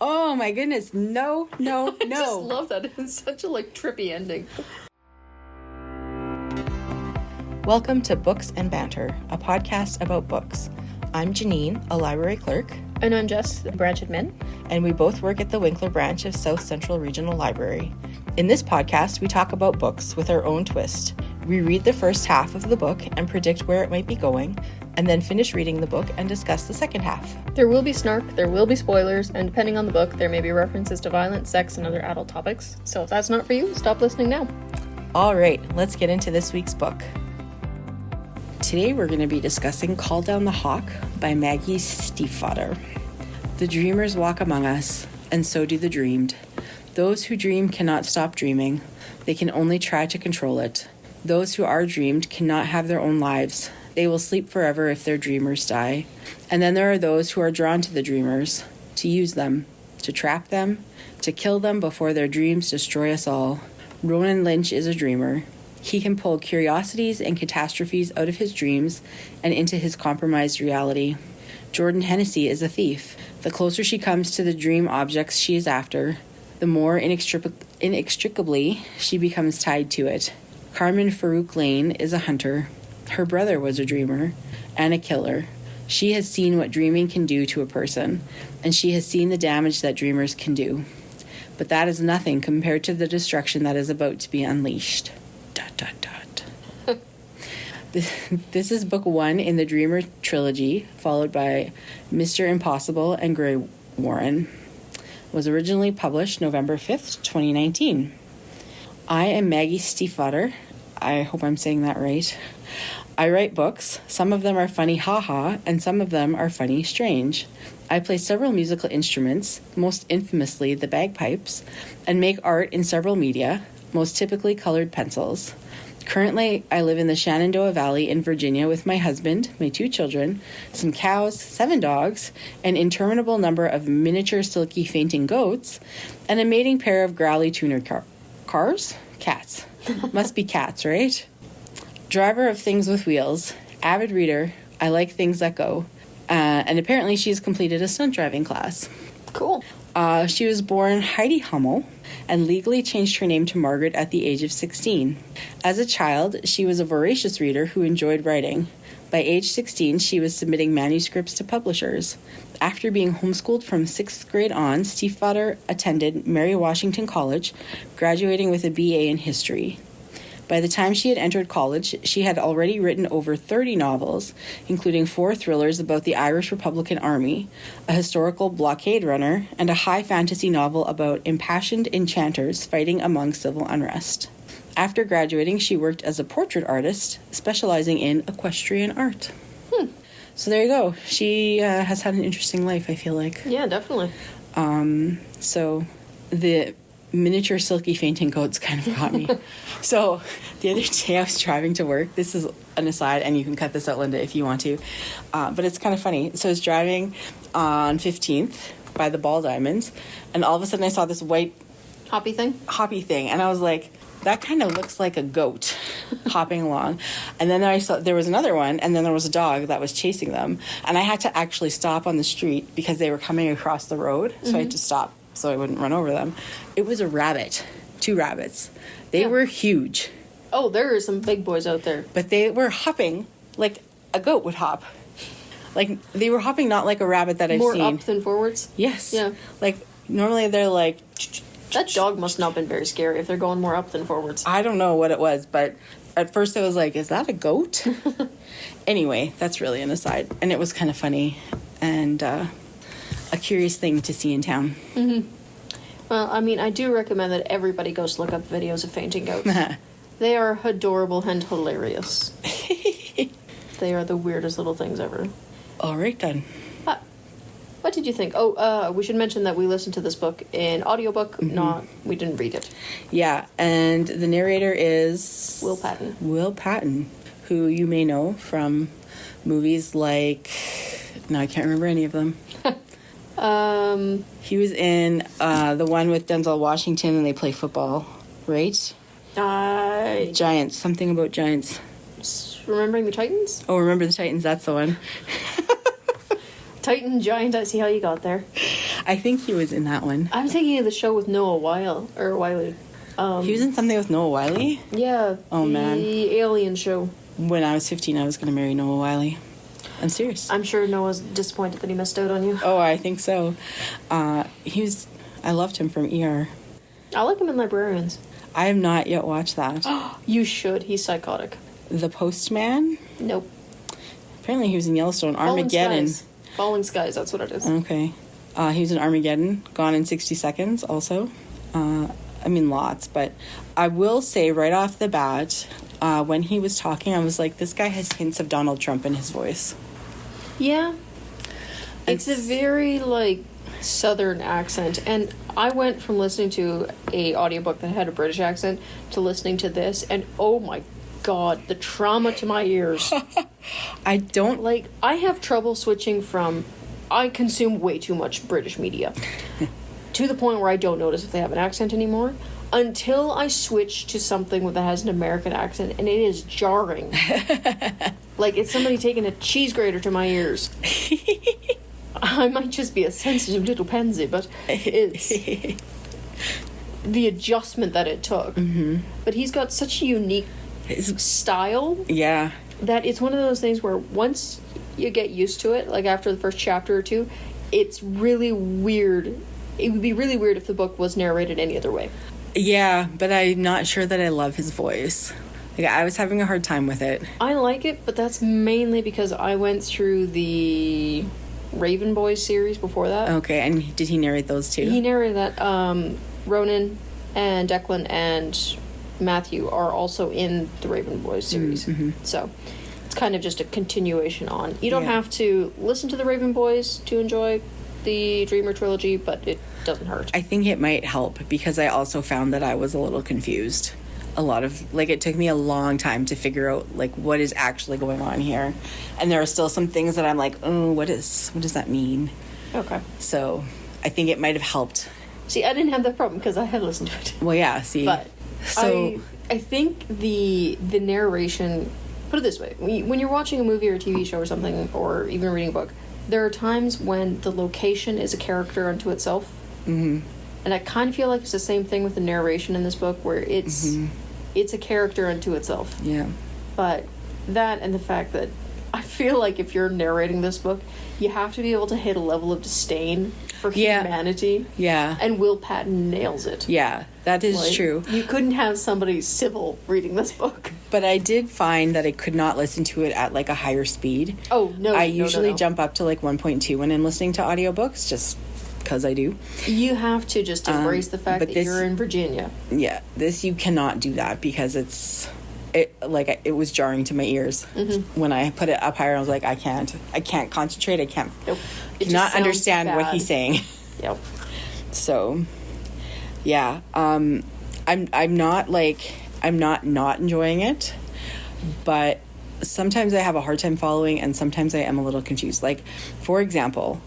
Oh my goodness. No. I just love that. It's such a trippy ending. Welcome to Books and Banter, a podcast about books. I'm Janine, a library clerk. And I'm Jess, the branch admin. And we both work at the Winkler branch of South Central Regional Library. In this podcast, we talk about books with our own twist. We read the first half of the book and predict where it might be going, and then finish reading the book and discuss the second half. There will be snark, there will be spoilers, and depending on the book, there may be references to violence, sex, and other adult topics. So if that's not for you, stop listening now. All right, let's get into this week's book. Today we're going to be discussing Call Down the Hawk by Maggie Stiefvater. The dreamers walk among us, and so do the dreamed. Those who dream cannot stop dreaming. They can only try to control it. Those who are dreamed cannot have their own lives. They will sleep forever if their dreamers die. And then there are those who are drawn to the dreamers, to use them, to trap them, to kill them before their dreams destroy us all. Ronan Lynch is a dreamer. He can pull curiosities and catastrophes out of his dreams and into his compromised reality. Jordan Hennessy is a thief. The closer she comes to the dream objects she is after, the more inextricably she becomes tied to it. Carmen Farouk Lane is a hunter. Her brother was a dreamer and a killer. She has seen what dreaming can do to a person, and she has seen the damage that dreamers can do. But that is nothing compared to the destruction that is about to be unleashed. ... This is book 1 in the Dreamer trilogy, followed by Mr. Impossible and Grey Warren. It was originally published November 5th, 2019. I am Maggie Stiefvater. I hope I'm saying that right. I write books. Some of them are funny haha, and some of them are funny strange. I play several musical instruments, most infamously the bagpipes, and make art in several media, most typically colored pencils. Currently, I live in the Shenandoah Valley in Virginia with my husband, my 2 children, some cows, 7 dogs, an interminable number of miniature silky fainting goats, and a mating pair of growly tuner cars? Cats. Must be cats, right? Driver of things with wheels, avid reader, I like things that go, and apparently she's completed a stunt driving class. Cool. She was born Heidi Hummel and legally changed her name to Margaret at the age of 16. As a child, she was a voracious reader who enjoyed writing. By age 16, she was submitting manuscripts to publishers. After being homeschooled from 6th grade on, Stiefvater attended Mary Washington College, graduating with a BA in history. By the time she had entered college, she had already written over 30 novels, including 4 thrillers about the Irish Republican Army, a historical blockade runner, and a high fantasy novel about impassioned enchanters fighting among civil unrest. After graduating, she worked as a portrait artist, specializing in equestrian art. So there you go. She has had an interesting life, I feel like. Yeah, definitely. So the miniature silky fainting goats kind of got me. So the other day I was driving to work. This is an aside, and you can cut this out, Linda, if you want to. But it's kind of funny. So I was driving on 15th by the Ball Diamonds, and all of a sudden I saw this white Hoppy thing. And I was like, that kind of looks like a goat hopping along. And then I saw there was another one, and then there was a dog that was chasing them. And I had to actually stop on the street because they were coming across the road. So I had to stop so I wouldn't run over them. It was a rabbit. 2 rabbits. They were huge. Oh, there are some big boys out there. But they were hopping like a goat would hop. Like, they were hopping not like a rabbit that I've seen. More up than forwards? Yes. Yeah. Like, normally they're like... That dog must not have been very scary if they're going more up than forwards. I don't know what it was, but at first I was like, is that a goat? Anyway, that's really an aside. And it was kind of funny and a curious thing to see in town. Mm-hmm. Well, I mean, I do recommend that everybody goes to look up videos of fainting goats. They are adorable and hilarious. They are the weirdest little things ever. All right, then. What did you think? Oh, we should mention that we listened to this book in audiobook, we didn't read it. Yeah, and the narrator is... Will Patton. Will Patton, who you may know from movies like... No, I can't remember any of them. He was in the one with Denzel Washington and they play football, right? Giants. Something about Giants. Remembering the Titans? Oh, Remember the Titans. That's the one. Titan, Giant, I see how you got there. I think he was in that one. I'm thinking of the show with Noah Wiley. He was in something with Noah Wiley? Yeah. Oh, man. The Alien show. When I was 15, I was going to marry Noah Wiley. I'm serious. I'm sure Noah's disappointed that he missed out on you. Oh, I think so. I loved him from ER. I like him in Librarians. I have not yet watched that. You should. He's psychotic. The Postman? Nope. Apparently he was in Yellowstone. Armageddon. Falling Skies, that's what it is. Okay. He was in Armageddon. Gone in 60 Seconds also. Lots. But I will say right off the bat, when he was talking, I was like, this guy has hints of Donald Trump in his voice. Yeah. It's a very, Southern accent. And I went from listening to a audiobook that had a British accent to listening to this, and oh my God, the trauma to my ears. I have trouble switching from... I consume way too much British media. To the point where I don't notice if they have an accent anymore. Until I switch to something that has an American accent, and it is jarring. It's somebody taking a cheese grater to my ears. I might just be a sensitive little pansy, but it's the adjustment that it took. Mm-hmm. But he's got such a unique style. Yeah. That it's one of those things where once you get used to it, after the first chapter or two, it's really weird. It would be really weird if the book was narrated any other way. Yeah, but I'm not sure that I love his voice. I was having a hard time with it. I like it, but that's mainly because I went through the Raven Boys series before that. Okay, and did he narrate those too? He narrated that. Ronan and Declan and Matthew are also in the Raven Boys series. Mm-hmm. So it's kind of just a continuation on. You don't have to listen to the Raven Boys to enjoy the Dreamer trilogy, but it doesn't hurt. I think it might help because I also found that I was a little confused. A lot of it took me a long time to figure out what is actually going on here, and there are still some things that I'm like, oh, what does that mean? Okay. So I think it might have helped. See, I didn't have that problem because I had listened to it. Well, yeah. See, but so I think the narration. Put it this way: when you're watching a movie or a TV show or something, or even reading a book, there are times when the location is a character unto itself. Mm-hmm. And I kind of feel like it's the same thing with the narration in this book, where it's a character unto itself. Yeah. But that and the fact that I feel like if you're narrating this book, you have to be able to hit a level of disdain for humanity. Yeah. And Will Patton nails it. Yeah, that is true. You couldn't have somebody civil reading this book. But I did find that I could not listen to it at a higher speed. Oh, no. I usually jump up to 1.2 when I'm listening to audiobooks, just because I do. You have to just embrace the fact that you're in Virginia. Yeah, this you cannot do that because it was jarring to my ears. Mm-hmm. When I put it up higher, I was like, I can't concentrate. I cannot understand what he's saying. Yep. So, yeah, I'm not enjoying it, but sometimes I have a hard time following, and sometimes I am a little confused. For example,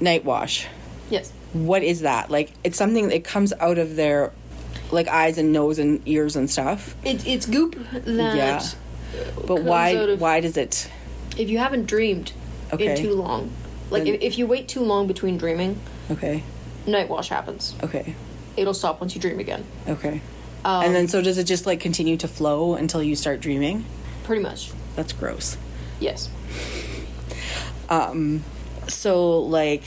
Night Wash. Yes. What is that? It's something that comes out of their eyes and nose and ears and stuff. It's goop that. Yeah. But why does it? If you haven't dreamed in too long, if you wait too long between dreaming. Okay. Night Wash happens. Okay. It'll stop once you dream again. Okay. And then so does it just continue to flow until you start dreaming? Pretty much. That's gross. Yes. So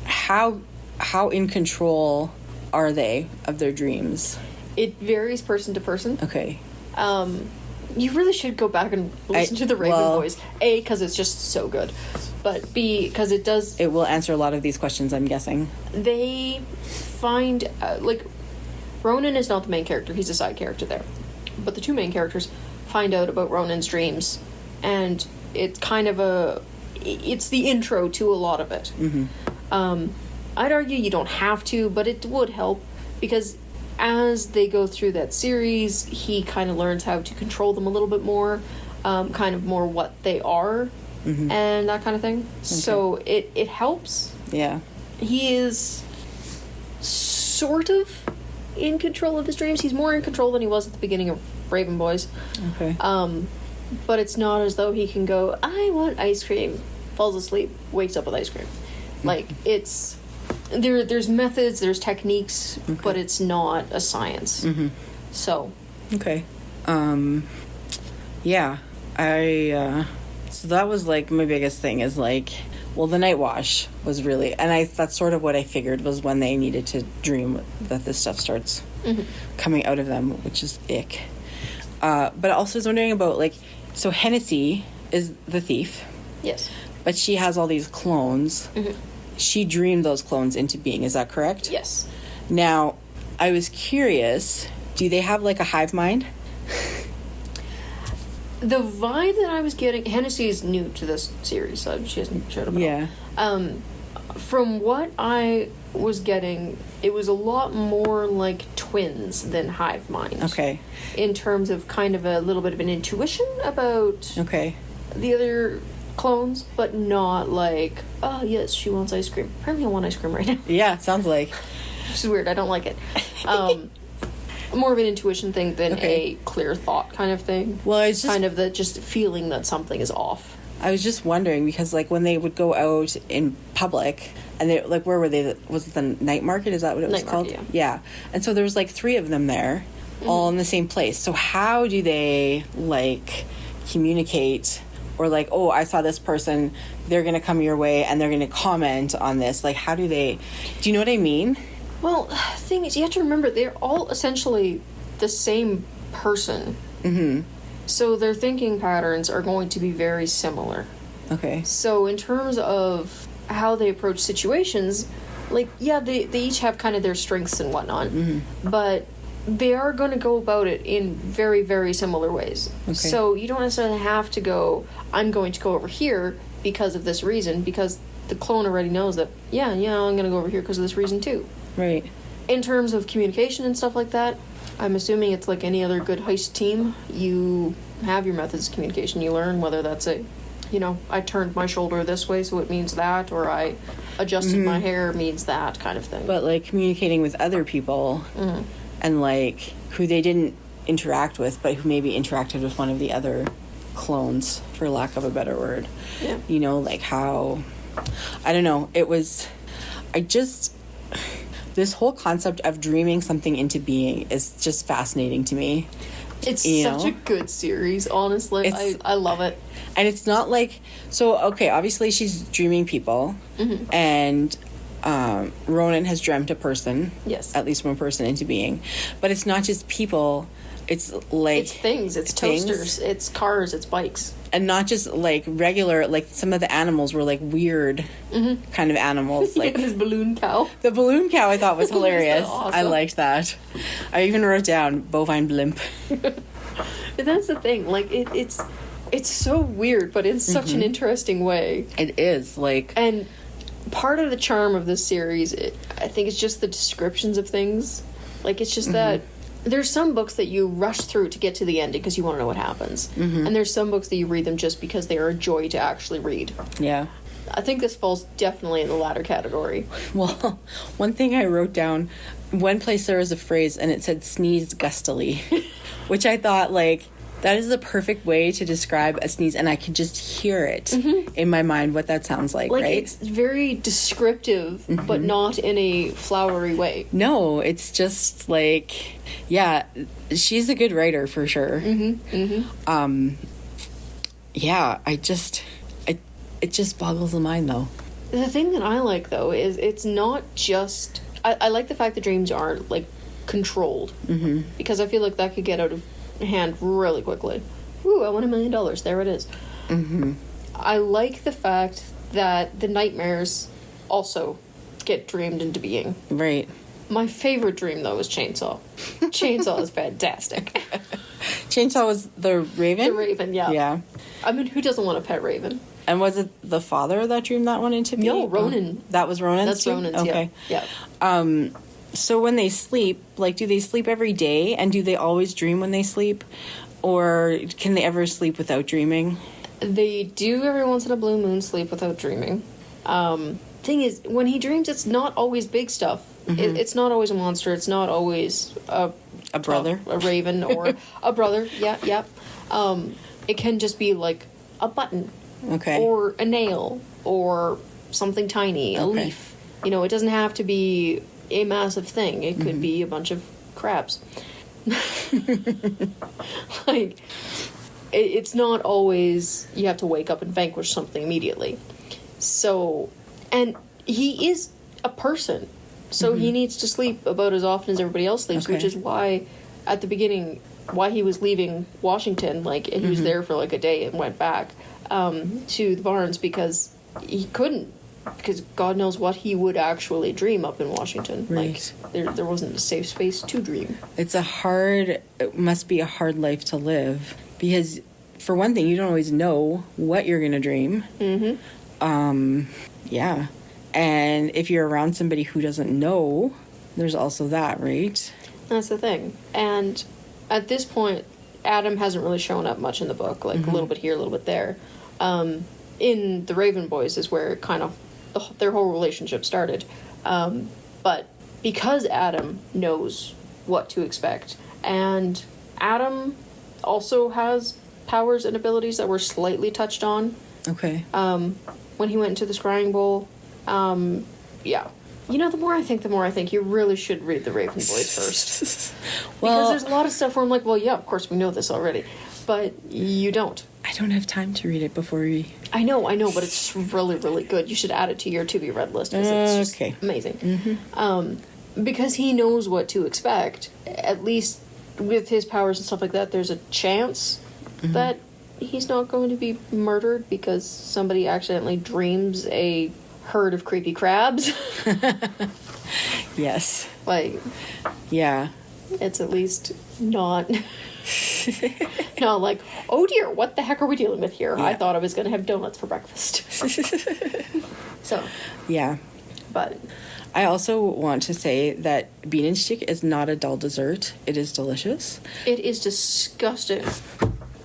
how in control are they of their dreams? It varies person to person. Okay. You really should go back and listen to the Raven Boys. A, because it's just so good. But B, because it does... It will answer a lot of these questions, I'm guessing. They find... Ronan is not the main character. He's a side character there. But the two main characters find out about Ronan's dreams. And it's kind of it's the intro to a lot of it. Mm-hmm. I'd argue you don't have to, but it would help. Because as they go through that series, he kind of learns how to control them a little bit more. Kind of more what they are. Mm-hmm. And that kind of thing. Okay. So it helps. Yeah. He is sort of in control of his dreams. He's more in control than he was at the beginning of Raven Boys. Okay. But it's not as though he can go, I want ice cream, falls asleep, wakes up with ice cream. Like, it's... There's methods, there's techniques, but it's not a science. So... Okay. Yeah. So that was, like, my biggest thing is, like... Well, the night wash was really... And that's sort of what I figured was when they needed to dream that this stuff starts coming out of them, which is ick. But I also was wondering about, like... So Hennessy is the thief. Yes. But she has all these clones. She dreamed those clones into being. Is that correct? Yes. Now, I was curious... Do they have, like, a hive mind? The vibe that I was getting... Hennessy is new to this series, so she hasn't showed up at all. From what I was getting, it was a lot more like twins than hive mind. Okay. In terms of kind of a little bit of an intuition about the other clones, but not like, oh, yes, she wants ice cream. Apparently I want ice cream right now. Yeah, sounds like. Which is weird. I don't like it. More of an intuition thing than a clear thought kind of thing. Well, it's just... Kind of the just feeling that something is off. I was just wondering, because, like, when they would go out in public, and they, like, where were they? Was it the night market? Is that what it was called? Market, yeah. And so there was, like, 3 of them there, all in the same place. So how do they, like, communicate... Or, like, oh, I saw this person, they're going to come your way, and they're going to comment on this. Like, how do they... Do you know what I mean? Well, the thing is, you have to remember, they're all essentially the same person. So their thinking patterns are going to be very similar. Okay. So in terms of how they approach situations, like, yeah, they each have kind of their strengths and whatnot. But... they are going to go about it in very, very similar ways. Okay. So you don't necessarily have to go, I'm going to go over here because of this reason, because the clone already knows that, yeah, I'm going to go over here because of this reason too. Right. In terms of communication and stuff like that, I'm assuming it's like any other good heist team. You have your methods of communication. You learn whether that's I turned my shoulder this way, so it means that, or I adjusted my hair means that kind of thing. But, like, communicating with other people... And, like, who they didn't interact with, but who maybe interacted with one of the other clones, for lack of a better word. Yeah. You know, like how... I don't know. It was... This whole concept of dreaming something into being is just fascinating to me. It's such a good series, honestly. I love it. And it's not like... So, okay, obviously she's dreaming people. And... Ronan has dreamt a person. Yes. At least one person into being. But it's not just people. It's like... It's things. It's toasters. It's cars. It's bikes. And not just, like, regular... Like, some of the animals were, like, weird kind of animals. Like this balloon cow. The balloon cow I thought was hilarious. Awesome. I liked that. I even wrote down bovine blimp. But that's the thing. Like, it's so weird, but in such an interesting way. It is. Like... And... part of the charm of this series, I think, is just the descriptions of things. Like, it's just that there's some books that you rush through to get to the ending because you want to know what happens. And there's some books that you read them just because they are a joy to actually read. Yeah. I think this falls definitely in the latter category. Well, one thing I wrote down, one place there was a phrase, and it said sneeze gustily, which I thought, like... That is the perfect way to describe a sneeze, and I can just hear it in my mind what that sounds like, right? It's very descriptive, but not in a flowery way. No, it's just like, yeah, she's a good writer for sure. Yeah, it just boggles the mind, though. The thing that I like, though, is it's not just... I like the fact that dreams aren't, like, controlled, because I feel like that could get out of hand really quickly. Ooh, I won $1 million. There it is. I like the fact that the nightmares also get dreamed into being. Right. My favorite dream, though, is Chainsaw. Chainsaw is fantastic. Chainsaw was the raven? The raven, yeah. Yeah. I mean, who doesn't want a pet raven? And was it the father that dreamed that one into being? No, Ronan. That was Ronan's? That's Ronan's, okay. Yeah. So when they sleep, like, do they sleep every day? And do they always dream when they sleep? Or can they ever sleep without dreaming? They do every once in a blue moon sleep without dreaming. Thing is, when he dreams, it's not always big stuff. It's not always a monster. It's not always a brother, a raven, or a brother. Yeah. It can just be like a button, okay, or a nail, or something tiny, a leaf. You know, it doesn't have to be a massive thing. It could be a bunch of crabs. Like, it's not always you have to wake up and vanquish something immediately. So, and he is a person, so he needs to sleep about as often as everybody else sleeps, which is why, at the beginning, why he was leaving Washington, like, he was there for like a day and went back to the barns, because he couldn't, because God knows what he would actually dream up in Washington. Right. Like, there wasn't a safe space to dream. It must be a hard life to live, because for one thing, you don't always know what you're going to dream. Yeah. And if you're around somebody who doesn't know, there's also that, right? That's the thing. And at this point, Adam hasn't really shown up much in the book, like a little bit here, a little bit there. In The Raven Boys is where kind of their whole relationship started. But because Adam knows what to expect, and Adam also has powers and abilities that were slightly touched on. Okay. When he went into the scrying bowl. Yeah. You know, the more I think you really should read The Raven Boys first. Because there's a lot of stuff where I'm like, well, yeah, of course we know this already. But you don't. I don't have time to read it before we... I know, but it's really, really good. You should add it to your to-be-read list, because it's just amazing. Because he knows what to expect. At least with his powers and stuff like that, there's a chance that he's not going to be murdered because somebody accidentally dreams a herd of creepy crabs. Yes. Like, yeah. It's at least not... not like, oh dear, what the heck are we dealing with here? Yeah. I thought I was going to have donuts for breakfast. So. Yeah. But. I also want to say that Bienenstich is not a dull dessert. It is delicious. It is disgusting.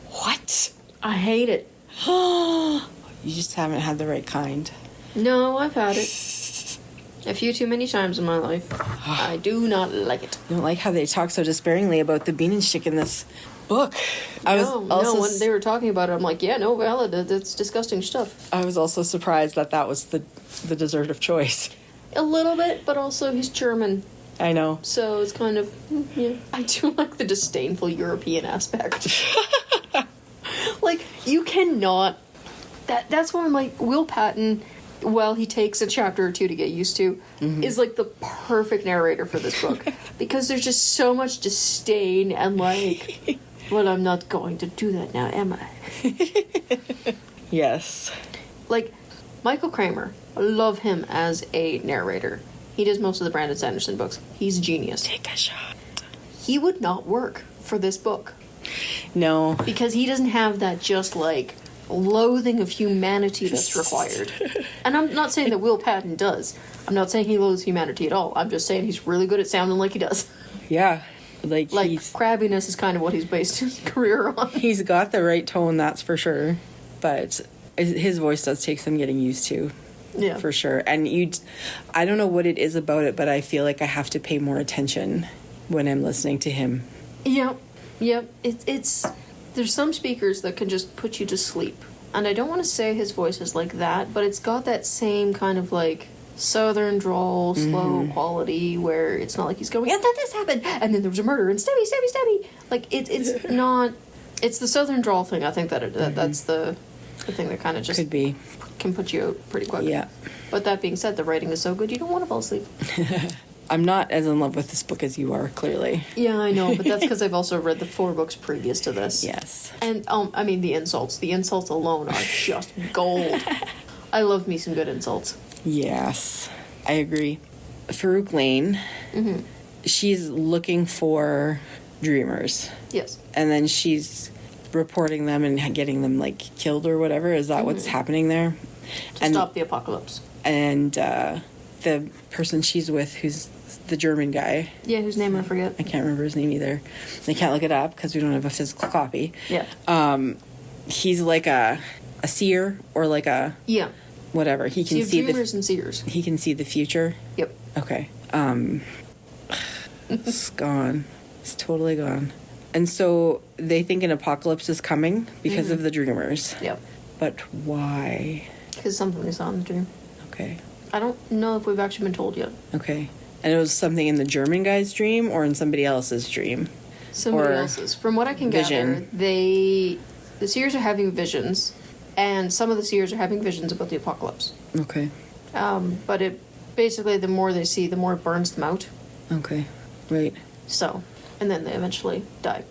What? I hate it. You just haven't had the right kind. No, I've had it a few too many times in my life. I do not like it. I don't like how they talk so despairingly about the Bienenstich in this book. When they were talking about it, I'm like, yeah, no, valid. It's disgusting stuff. I was also surprised that was the dessert of choice. A little bit, but also he's German. I know. So it's kind of, yeah. I do like the disdainful European aspect. Like, you cannot... That's why I'm like, Will Patton, while he takes a chapter or two to get used to, is like the perfect narrator for this book. Because there's just so much disdain and like, well, I'm not going to do that now, am I? Yes. Like, Michael Kramer, I love him as a narrator. He does most of the Brandon Sanderson books. He's a genius. Take a shot. He would not work for this book. No. Because he doesn't have that just, like, loathing of humanity that's required. And I'm not saying that Will Patton does. I'm not saying he loathes humanity at all. I'm just saying he's really good at sounding like he does. Yeah. Like crabbiness is kind of what he's based his career on. He's got the right tone, that's for sure. But his voice does take some getting used to. Yeah. For sure. And I don't know what it is about it, but I feel like I have to pay more attention when I'm listening to him. Yep. It's there's some speakers that can just put you to sleep. And I don't want to say his voice is like that, but it's got that same kind of like southern drawl, slow quality where it's not like he's going, and then this happened, and then there was a murder, and stabby. Like, it's not... It's the southern drawl thing, I think, that's the thing that kind of just... Could be. Can put you out pretty quick. Yeah. But that being said, the writing is so good, you don't want to fall asleep. I'm not as in love with this book as you are, clearly. Yeah, I know, but that's because I've also read the 4 books previous to this. Yes. And, I mean, the insults. The insults alone are just gold. I love me some good insults. Yes, I agree. Farouk Lane, she's looking for dreamers. Yes. And then she's reporting them and getting them, like, killed or whatever. Is that what's happening there? To stop the apocalypse. And the person she's with, who's the German guy. Yeah, whose name I forget. I can't remember his name either. I can't look it up because we don't have a physical copy. Yeah. He's like a seer or like a... Yeah. Whatever. He can see dreamers and seers. He can see the future. Yep. Okay. It's gone. It's totally gone. And so they think an apocalypse is coming because of the dreamers. Yep. But why? Because something is on the dream. Okay. I don't know if we've actually been told yet. Okay. And it was something in the German guy's dream or in somebody else's dream? Somebody Or else's. From what I can vision. gather, the seers are having visions, and some of the seers are having visions about the apocalypse. Okay. But it basically, the more they see, the more it burns them out. Okay. Right. So, and then they eventually die.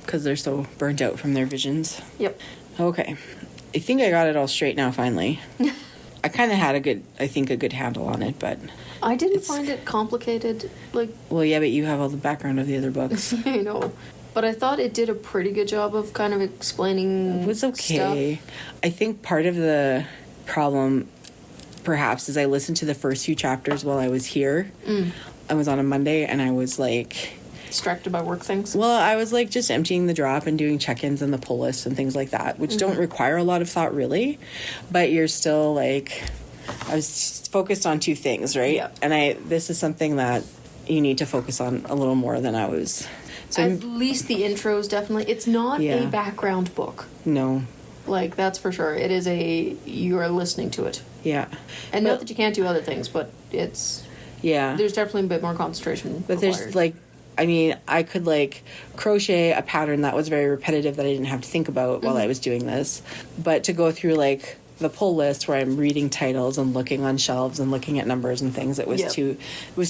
Because they're so burnt out from their visions. Yep. Okay. I think I got it all straight now, finally. I kind of had a good handle on it, but... I didn't find it complicated. Like, Well, yeah, but you have all the background of the other books. I know. But I thought it did a pretty good job of kind of explaining It was okay. stuff. I think part of the problem, perhaps, is I listened to the first few chapters while I was here. I was on a Monday, and I was like... Distracted by work things. Well, I was like just emptying the drop and doing check-ins and the pull list and things like that, which don't require a lot of thought, really. But you're still like... I was focused on two things, right? Yeah. And this is something that you need to focus on a little more than I was. So At least the intros, definitely. It's not Yeah. a background book. No. Like, that's for sure. It is you are listening to it. Yeah. And But- not that you can't do other things, but Yeah. there's definitely a bit more concentration But required. there's like, I mean, I could like crochet a pattern that was very repetitive that I didn't have to think about while I was doing this. But to go through like the pull list where I'm reading titles and looking on shelves and looking at numbers and things, it was Yep.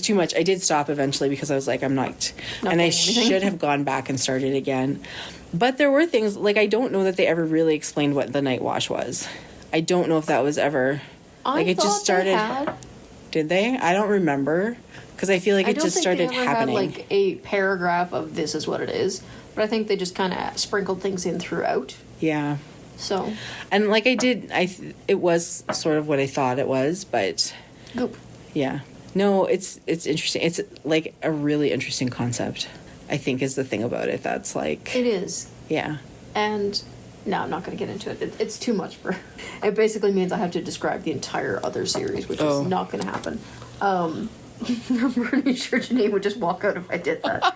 too much. I did stop eventually because I was like, I'm not and I getting anything. should have gone back and started again. But there were things like I don't know that they ever really explained what the night wash was. I don't know if that was ever like I it just thought started. They had. Did they? I don't remember because I feel like I it don't just think started they ever happening. had like a paragraph of this is what it is, but I think they just kind of sprinkled things in throughout. Yeah. So, And like it was sort of what I thought it was, but goop. yeah. No, it's interesting. It's like a really interesting concept, I think, is the thing about it. That's like, It is. yeah. And no, I'm not going to get into it. It's too much for. It basically means I have to describe the entire other series, which Oh. is not going to happen. I'm pretty sure Janine would just walk out if I did that.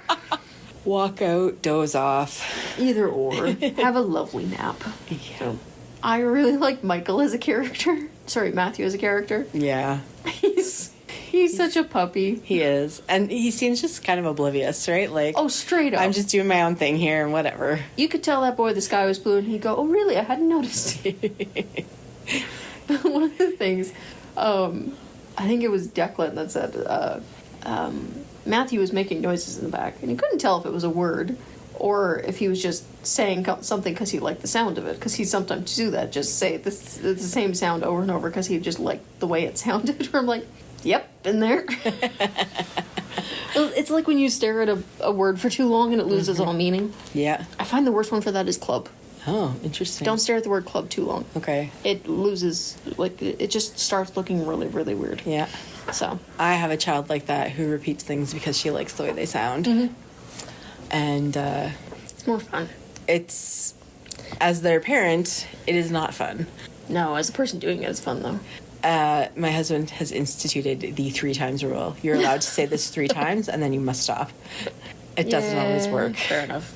Walk out, doze off. Either or. Have a lovely nap. Yeah. I really like Michael as a character. Sorry, Matthew as a character. Yeah, He's such a puppy. he is. And he seems just kind of oblivious, right? Like, Oh, straight up. I'm just doing my own thing here and whatever. You could tell that boy the sky was blue, and he'd go, "Oh, really? I hadn't noticed." One of the things, I think it was Declan that said, Matthew was making noises in the back, and he couldn't tell if it was a word or if he was just saying something because he liked the sound of it. Because he sometimes do that, just say the same sound over and over because he just liked the way it sounded. Where I'm like, "Yep, been there." It's like when you stare at a word for too long and it loses all meaning. Yeah. I find the worst one for that is club. Oh, interesting. Don't stare at the word club too long. Okay. It loses, like, it just starts looking really, really weird. Yeah. So, I have a child like that who repeats things because she likes the way they sound. And it's more fun. it's, as their parent, it is not fun. No, as a person doing it, it's fun, though. My husband has instituted the 3 times rule. You're allowed to say this 3 times and then you must stop. It doesn't always Yeah, work. Fair enough.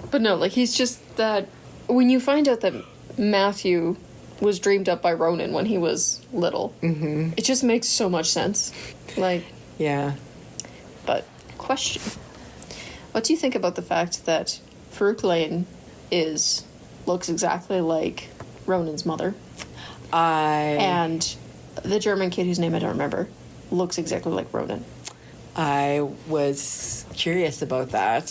But no, like, he's just that... When you find out that Matthew was dreamed up by Ronan when he was little, it just makes so much sense. Like, Yeah. but, question. What do you think about the fact that Farouk Lane looks exactly like Ronan's mother, and the German kid whose name I don't remember looks exactly like Ronan? I was curious about that.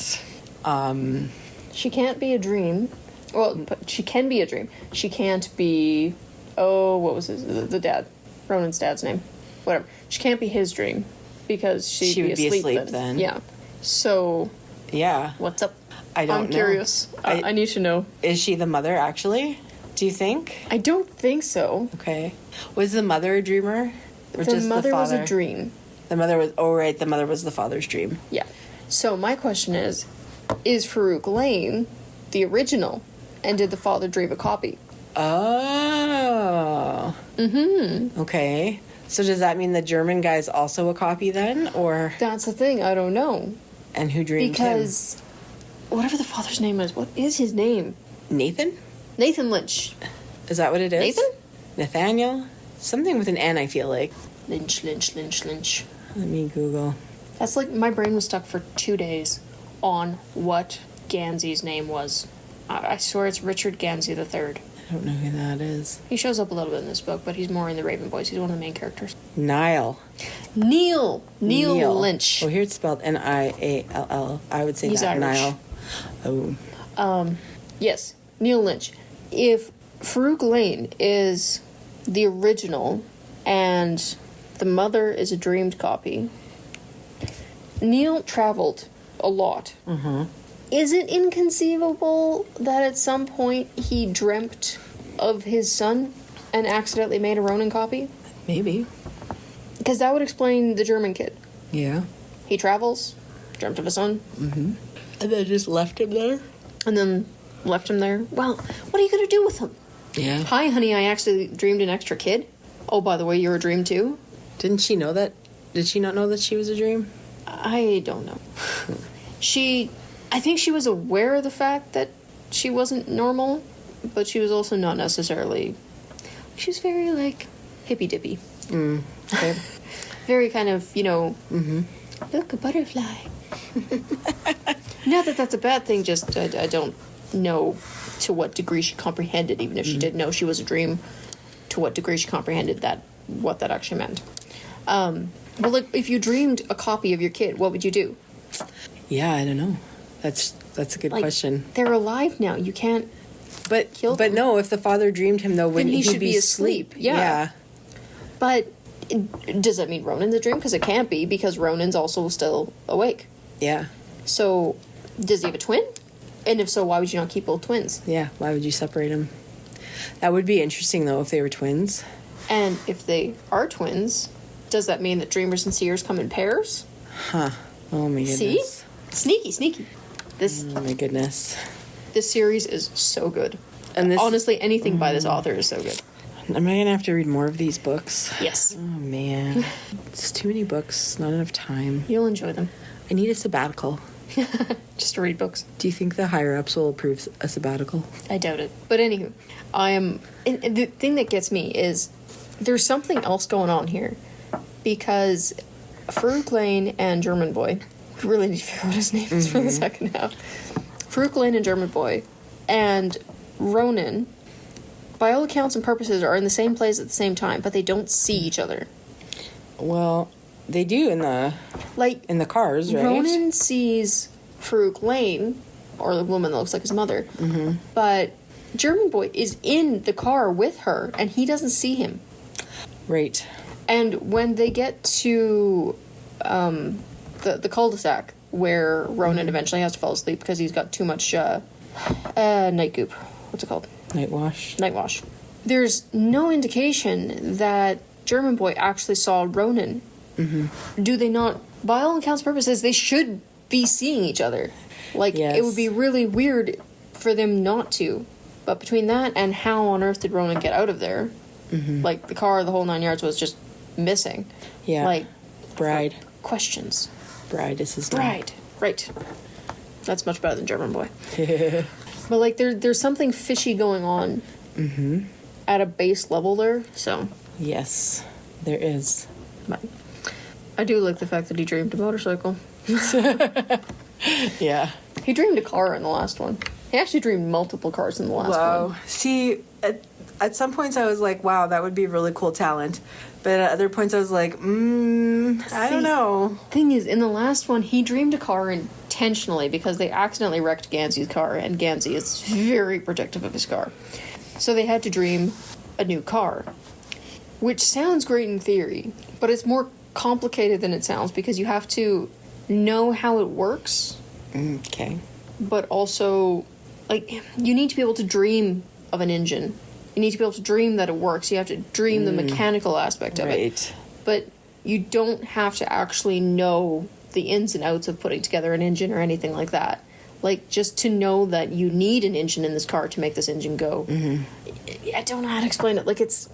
She can't be a dream. Well, but she can be a dream. She can't be... Oh, what was the dad? Ronan's dad's name. Whatever. She can't be his dream because she'd would be asleep then. Yeah. So, Yeah. what's up? I don't know. I'm curious. I need to know. Is she the mother, actually? Do you think? I don't think so. Okay. Was the mother a dreamer? Or The just mother the was father? a dream. The mother was... Oh, right. The mother was the father's dream. Yeah. So my question is Farouk Lane the original? And did the father dream a copy? Oh. Mm-hmm. Okay. So does that mean the German guy's also a copy then? Or... That's the thing. I don't know. And who dreamed Because whatever the father's name is, what is his name? him? Nathan? Nathan Lynch. Is that what it is? Nathan? Nathaniel? Something with an N, I feel like. Lynch. Let me Google. That's like, my brain was stuck for 2 days on what Gansey's name was. I swear it's Richard Gansey III. I don't know who that is. He shows up a little bit in this book, but he's more in the Raven Boys. He's one of the main characters. Niall. Neil Lynch. Oh, here it's spelled Niall. I would say he's that. Irish. Niall. Oh. Yes, Neil Lynch. If Farouk Lane is the original and the mother is a dreamed copy, Neil traveled a lot. Mm-hmm. Is it inconceivable that at some point he dreamt of his son and accidentally made a Ronin copy? Maybe. Because that would explain the German kid. Yeah. He travels, dreamt of a son. Mm-hmm. And then just left him there? And then left him there. Well, what are you going to do with him? Yeah. Hi, honey, I actually dreamed an extra kid. Oh, by the way, you're a dream too? Didn't she know that? Did she not know that she was a dream? I don't know. I think she was aware of the fact that she wasn't normal, but she was also not necessarily... She was very, like, hippy-dippy. Okay. Very kind of, Mm-hmm. Look, a butterfly. Not that that's a bad thing, just I don't know to what degree she comprehended, even if she did know she was a dream, to what degree she comprehended what that actually meant. Well, like, if you dreamed a copy of your kid, what would you do? Yeah, I don't know. That's a good question. They're alive now. You can't kill them. But no, if the father dreamed him, though, wouldn't he he should be asleep? Yeah. But does that mean Ronan's a dream? Because it can't be, because Ronan's also still awake. Yeah. So, does he have a twin? And if so, why would you not keep both twins? Yeah, why would you separate them? That would be interesting, though, if they were twins. And if they are twins, does that mean that dreamers and seers come in pairs? Huh. Oh, my goodness. See? Sneaky. Oh, my goodness. This series is so good. And this, honestly, anything by this author is so good. Am I going to have to read more of these books? Yes. Oh, man. It's too many books. Not enough time. You'll enjoy them. I need a sabbatical. Just to read books. Do you think the higher-ups will approve a sabbatical? I doubt it. But anywho, and the thing that gets me is there's something else going on here. Because Farouk Lane and German Boy, we really need to figure out what his name is for the second half. Farouk Lane and German Boy and Ronan, by all accounts and purposes, are in the same place at the same time, but they don't see each other. Well, they do in the cars, right? Ronan sees Farouk Lane, or the woman that looks like his mother, but German Boy is in the car with her, and he doesn't see him. Right. And when they get to the cul-de-sac, where Ronan eventually has to fall asleep because he's got too much night goop. What's it called? Night wash. Night wash. There's no indication that German Boy actually saw Ronan. Mm-hmm. Do they not? By all accounts and purposes, they should be seeing each other. Like, yes. It would be really weird for them not to. But between that and how on earth did Ronan get out of there? Mm-hmm. Like, the car, the whole 9 yards was just missing. Yeah. Like, Bride. Questions. Bride is his name. Bride. Right. That's much better than German Boy. But, like, there's something fishy going on at a base level there, so. Yes, there is. But I do like the fact that he dreamed a motorcycle. Yeah. He dreamed a car in the last one. He actually dreamed multiple cars in the last one. See, at some points I was like, wow, that would be a really cool talent. But at other points I was like, I don't know. Thing is, in the last one, he dreamed a car intentionally because they accidentally wrecked Gansey's car, and Gansey is very protective of his car. So they had to dream a new car. Which sounds great in theory, but it's more complicated than it sounds because you have to know how it works. Okay. But also, like, you need to be able to dream of an engine. You need to be able to dream that it works. You have to dream the mechanical aspect of it. But you don't have to actually know the ins and outs of putting together an engine or anything like that. Like, just to know that you need an engine in this car to make this engine go. I don't know how to explain it. Like, it's...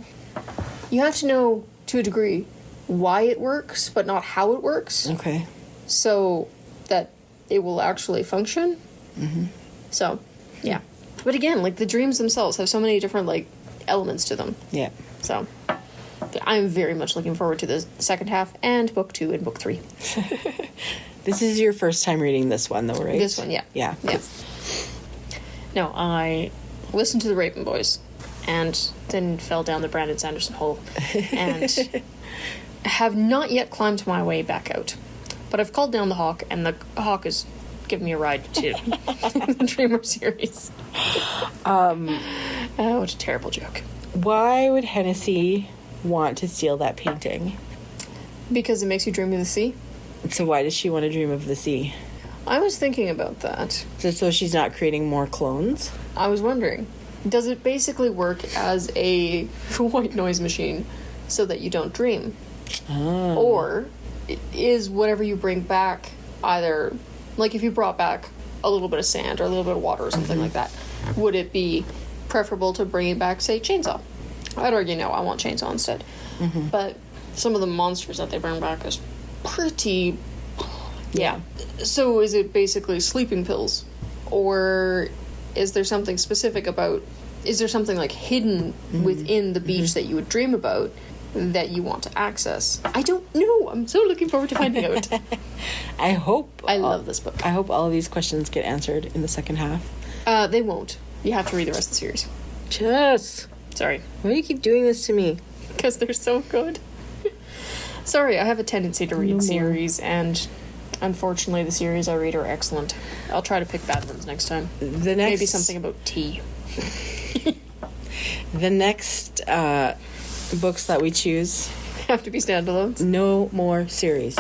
You have to know, to a degree, why it works, but not how it works. Okay. So that it will actually function. So, yeah. But again, like, the dreams themselves have so many different, like, elements to them. Yeah. So, I'm very much looking forward to the second half and book 2 and book 3. This is your first time reading this one, though, right? This one, yeah. Yeah. No, I listened to the Raven Boys and then fell down the Brandon Sanderson hole and have not yet climbed my way back out. But I've called down the Hawk, and the Hawk is giving me a ride to the Dreamer series. What a terrible joke. Why would Hennessy want to steal that painting? Because it makes you dream of the sea. So why does she want to dream of the sea? I was thinking about that. So she's not creating more clones? I was wondering, does it basically work as a white noise machine so that you don't dream? Oh. Or is whatever you bring back either, like if you brought back a little bit of sand or a little bit of water or something like that, would it be preferable to bringing back, say, chainsaw? I'd argue no, I want chainsaw instead. But some of the monsters that they bring back is pretty... Yeah. So is it basically sleeping pills? Or is there something specific about... Is there something like hidden within the beach that you would dream about that you want to access? I don't know. I'm so looking forward to finding out. I love this book. I hope all of these questions get answered in the second half. They won't. You have to read the rest of the series. Jess! Sorry. Why do you keep doing this to me? Because they're so good. Sorry, I have a tendency to read series, and unfortunately the series I read are excellent. I'll try to pick bad ones next time. Maybe something about tea. The next books that we choose have to be standalones. No more series.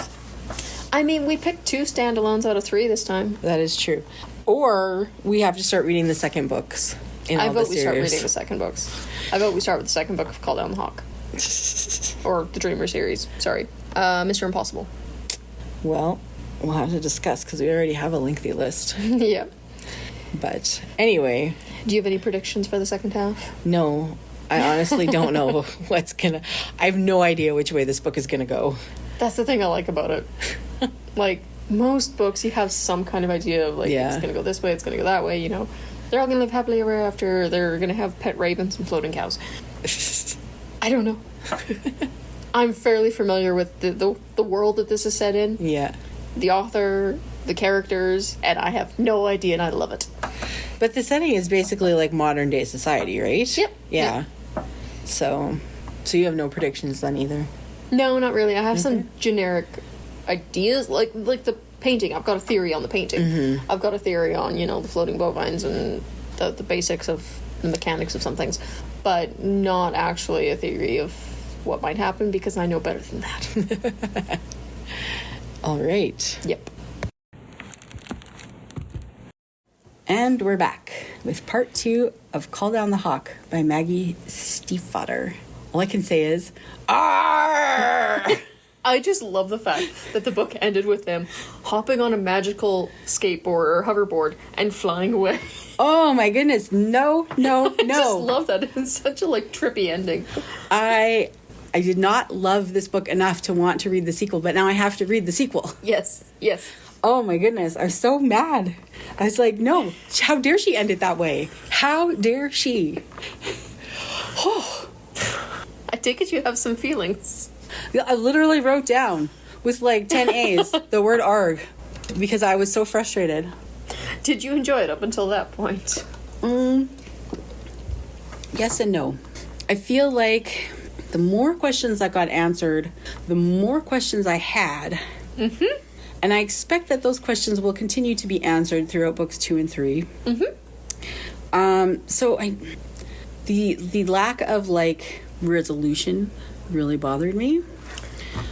I mean, we picked 2 standalones out of 3 this time. That is true. Or we have to start reading the second books in all the series. I vote we start reading the second books. I vote we start with the second book of Call Down the Hawk. Or the Dreamer series. Sorry. Mr. Impossible. Well, we'll have to discuss because we already have a lengthy list. Yeah. But anyway. Do you have any predictions for the second half? No. I honestly don't know what's gonna... I have no idea which way this book is gonna go. That's the thing I like about it. Like, most books, you have some kind of idea of, like, it's gonna go this way, it's gonna go that way, you know. They're all gonna live happily ever after, they're gonna have pet ravens and floating cows. I don't know. I'm fairly familiar with the world that this is set in. Yeah. The author, the characters, and I have no idea, and I love it. But the setting is basically like modern day society, right? Yep. Yeah. So you have no predictions then either? No, not really. I have some generic ideas, like the painting. I've got a theory on the painting. I've got a theory on, you know, the floating bovines and the basics of the mechanics of some things, but not actually a theory of what might happen because I know better than that. All right. Yep. And we're back with part 2 of Call Down the Hawk by Maggie Stiefvater. All I can say is, Arr! I just love the fact that the book ended with them hopping on a magical skateboard or hoverboard and flying away. Oh my goodness, no. I just love that. It's such a, like, trippy ending. I did not love this book enough to want to read the sequel, but now I have to read the sequel. Yes. Oh my goodness, I was so mad. I was like, no, how dare she end it that way? How dare she? Oh. I take it you have some feelings. I literally wrote down with like 10 A's the word arg because I was so frustrated. Did you enjoy it up until that point? Yes and no. I feel like the more questions that got answered, the more questions I had. And I expect that those questions will continue to be answered throughout books 2 and 3. So the lack of like resolution really bothered me.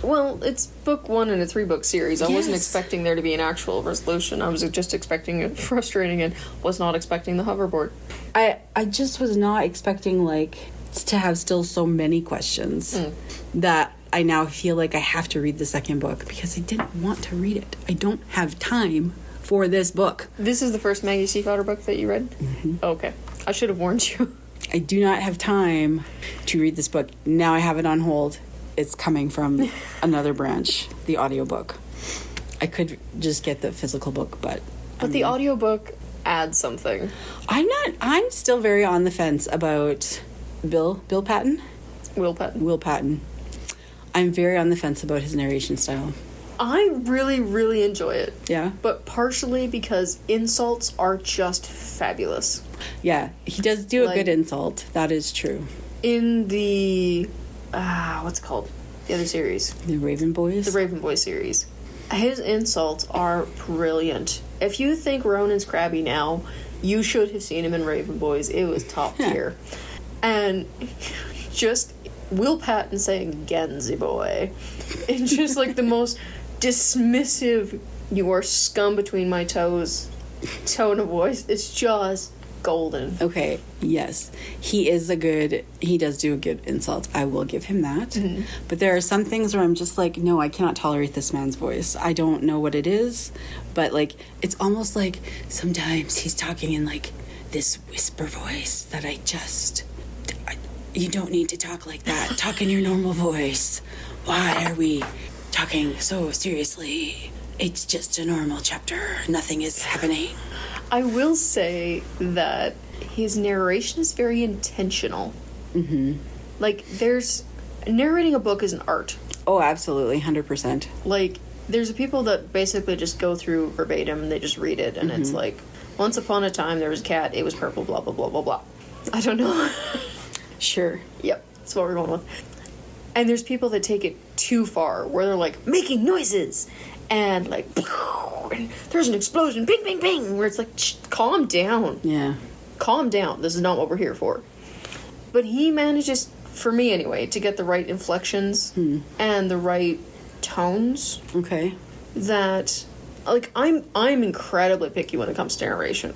Well, it's book 1 in a 3-book series. I wasn't expecting there to be an actual resolution. I was just expecting it frustrating and was not expecting the hoverboard. I just was not expecting like to have still so many questions that I now feel like I have to read the second book because I didn't want to read it. I don't have time for this book. This is the first Maggie Stiefvater book that you read? Okay. I should have warned you. I do not have time to read this book. Now I have it on hold. It's coming from another branch, the audiobook. I could just get the physical book, but the audiobook adds something. I'm still very on the fence about Bill Patton? Will Patton. Will Patton. I'm very on the fence about his narration style. I really, really enjoy it. Yeah? But partially because insults are just fabulous. Yeah, he does do a good insult. That is true. In the... what's it called? The other series. The Raven Boys? The Raven Boys series. His insults are brilliant. If you think Ronan's crabby now, you should have seen him in Raven Boys. It was top tier. And just Will Patton saying Genzi boy. It's just like the most dismissive, you are scum between my toes tone of voice. It's just golden. Okay, yes. He does do a good insult. I will give him that. Mm-hmm. But there are some things where I'm just like, no, I cannot tolerate this man's voice. I don't know what it is, but like, it's almost like sometimes he's talking in like this whisper voice that you don't need to talk like that. Talk in your normal voice. Why are we talking so seriously? It's just a normal chapter. Nothing is happening. I will say that his narration is very intentional. Mm-hmm. Like, narrating a book is an art. Oh, absolutely, 100%. Like, there's people that basically just go through verbatim and they just read it, and it's like, once upon a time there was a cat, it was purple, blah, blah, blah, blah, blah. I don't know. Sure. Yep, that's what we're going with. And there's people that take it too far, where they're like, making noises, and like, and there's an explosion, bing, bing, bing, where it's like, calm down. Yeah. Calm down. This is not what we're here for. But he manages, for me anyway, to get the right inflections and the right tones. Okay. That, like, I'm incredibly picky when it comes to narration.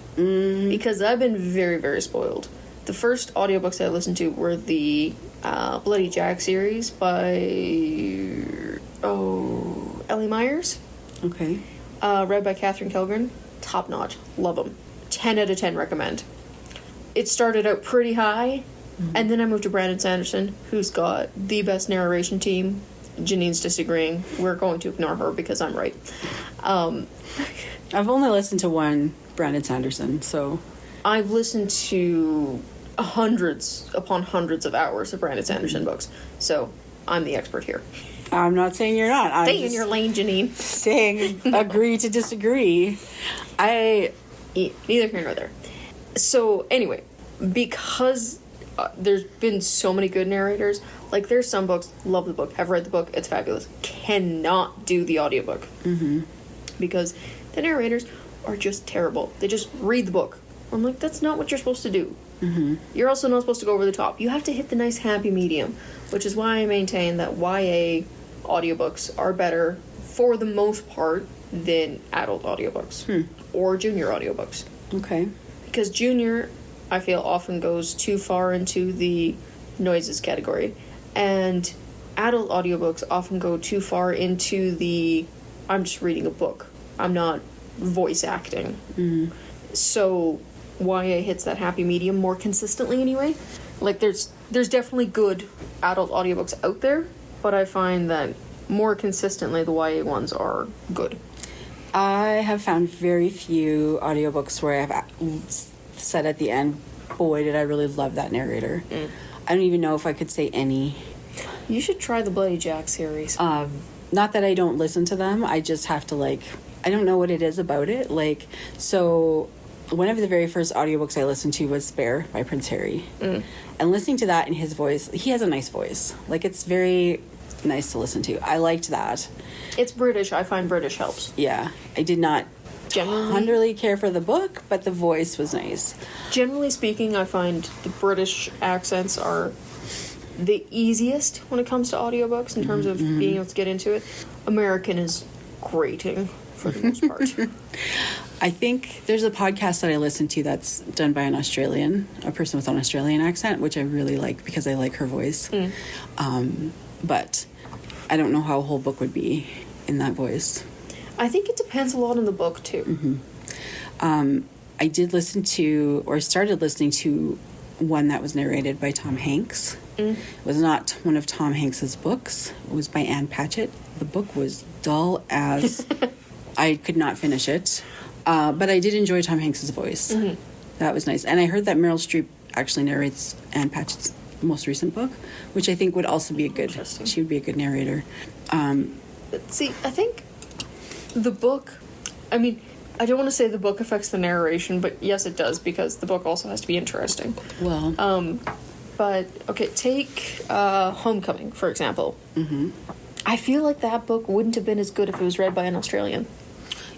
Because I've been very, very spoiled. The first audiobooks I listened to were the Bloody Jack series by Ellie Myers. Okay. Read by Catherine Kilgren. Top notch. Love them. 10 out of 10 recommend. It started out pretty high, and then I moved to Brandon Sanderson, who's got the best narration team. Janine's disagreeing. We're going to ignore her because I'm right. I've only listened to one Brandon Sanderson, so... I've listened to hundreds upon hundreds of hours of Brandon Sanderson books, so I'm the expert here. I'm not saying you're not. Stay in your lane, Janine. Saying agree to disagree. Neither here nor there. So, anyway, because there's been so many good narrators, like, there's some books, love the book, have read the book, it's fabulous, cannot do the audiobook. Mm-hmm. Because the narrators are just terrible. They just read the book. I'm like, that's not what you're supposed to do. Mm-hmm. You're also not supposed to go over the top. You have to hit the nice happy medium, which is why I maintain that YA audiobooks are better, for the most part, than adult audiobooks. Or junior audiobooks. Okay. Because junior, I feel, often goes too far into the noises category, and adult audiobooks often go too far into the I'm just reading a book. I'm not voice acting. Mm-hmm. So YA hits that happy medium more consistently anyway. Like, there's definitely good adult audiobooks out there, but I find that more consistently the YA ones are good. I have found very few audiobooks where I've said at the end, boy, did I really love that narrator. I don't even know if I could say any. You should try the Bloody Jack series. Not that I don't listen to them, I just have to, like, I don't know what it is about it. Like, so one of the very first audiobooks I listened to was Spare by Prince Harry. And listening to that in his voice, he has a nice voice. Like, it's very nice to listen to. I liked that. It's British. I find British helps. Yeah. I did not generally care for the book, but the voice was nice. Generally speaking, I find the British accents are the easiest when it comes to audiobooks in terms of being able to get into it. American is grating for the most part. I think there's a podcast that I listen to that's done by a person with an Australian accent, which I really like because I like her voice. But I don't know how a whole book would be in that voice. I think it depends a lot on the book, too. I did listen to, or started listening to, one that was narrated by Tom Hanks. It was not one of Tom Hanks's books. It was by Anne Patchett. The book was dull as... I could not finish it. But I did enjoy Tom Hanks's voice. That was nice. And I heard that Meryl Streep actually narrates Anne Patchett's most recent book, which I think would also be Interesting. she would be a good narrator. See, I think the book, I mean, I don't want to say the book affects the narration, but yes, it does, because the book also has to be interesting. Well, But, okay, take Homecoming, for example. Mm-hmm. I feel like that book wouldn't have been as good if it was read by an Australian.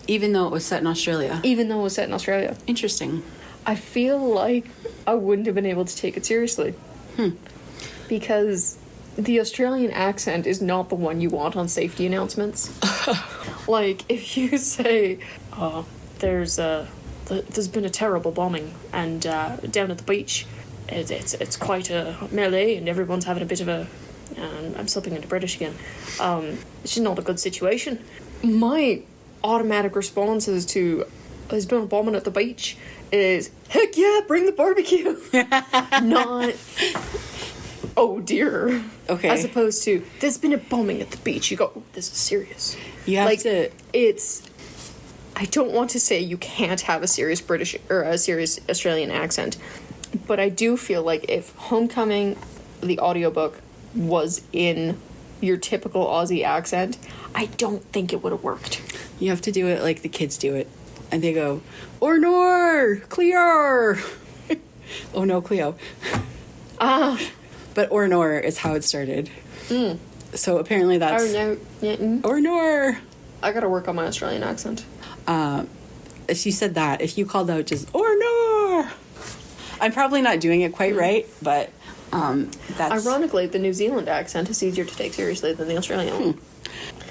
even though it was set in Australia. Even though it was set in Australia. Interesting. I feel like I wouldn't have been able to take it seriously. Because the Australian accent is not the one you want on safety announcements. Like, if you say, there's been a terrible bombing, and down at the beach, it's quite a melee, and everyone's having a bit of a... I'm slipping into British again. It's just not a good situation. My automatic response is to, there's been a bombing at the beach, is, heck yeah, bring the barbecue. Not, oh dear. Okay. As opposed to, there's been a bombing at the beach. You go, oh, this is serious. You have to... It's... I don't want to say you can't have a serious British or a serious Australian accent, but I do feel like if Homecoming, the audiobook, was in your typical Aussie accent, I don't think it would have worked. You have to do it like the kids do it. And they go, or nor, Cleo. Oh no, Cleo. But or nor is how it started. So apparently that's... Or nor. I gotta work on my Australian accent. If you said that, if you called out just or nor, I'm probably not doing it quite right, but that's... Ironically, the New Zealand accent is easier to take seriously than the Australian one.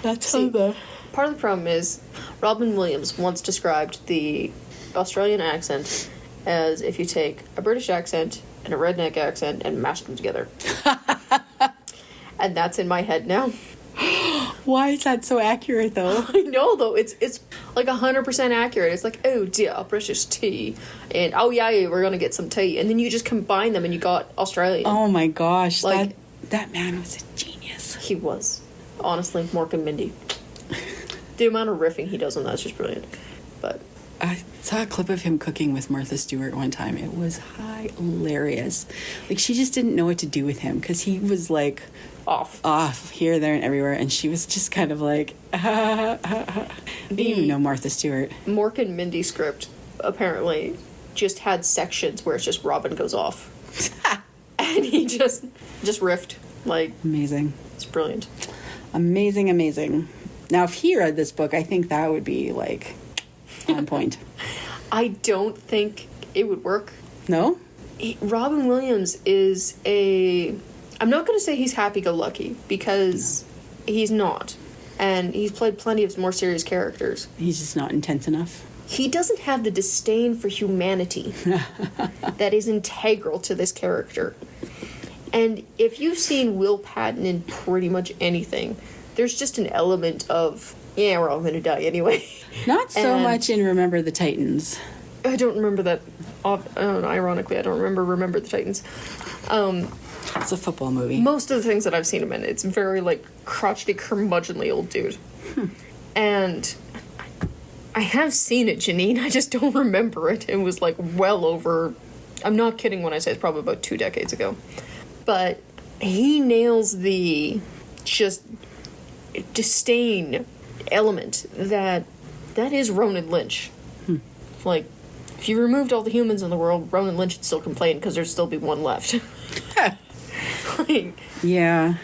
That's See, how the... Part of the problem is Robin Williams once described the Australian accent as if you take a British accent and a redneck accent and mash them together. And that's in my head now. Why is that so accurate, though? I know, though. It's like 100% accurate. It's like, oh dear, British tea. And oh yeah, we're going to get some tea. And then you just combine them and you got Australian. Oh my gosh. Like, that man was a genius. He was. Honestly, Mork and Mindy. The amount of riffing he does on that's just brilliant. But I saw a clip of him cooking with Martha Stewart one time. It was hilarious. Like, she just didn't know what to do with him because he was like off here, there, and everywhere, and she was just kind of like, I didn't even know Martha Stewart. Mork and Mindy script apparently just had sections where it's just Robin goes off. And he just riffed. Like, amazing. It's brilliant. Amazing. Now, if he read this book, I think that would be, like, on point. I don't think it would work. No? Robin Williams is I'm not going to say he's happy-go-lucky, because he's not. And he's played plenty of more serious characters. He's just not intense enough. He doesn't have the disdain for humanity that is integral to this character. And if you've seen Will Patton in pretty much anything, there's just an element of, yeah, we're all going to die anyway. Not so much in Remember the Titans. I don't remember that. Ironically, I don't remember the Titans. It's a football movie. Most of the things that I've seen him in, it's very, like, crotchety, curmudgeonly old dude. And I have seen it, Janine. I just don't remember it. It was, like, well over... I'm not kidding when I say it's probably about 2 decades ago. But he nails the just disdain element that is Ronan Lynch. Like, if you removed all the humans in the world, Ronan Lynch would still complain because there'd still be one left. Like, yeah.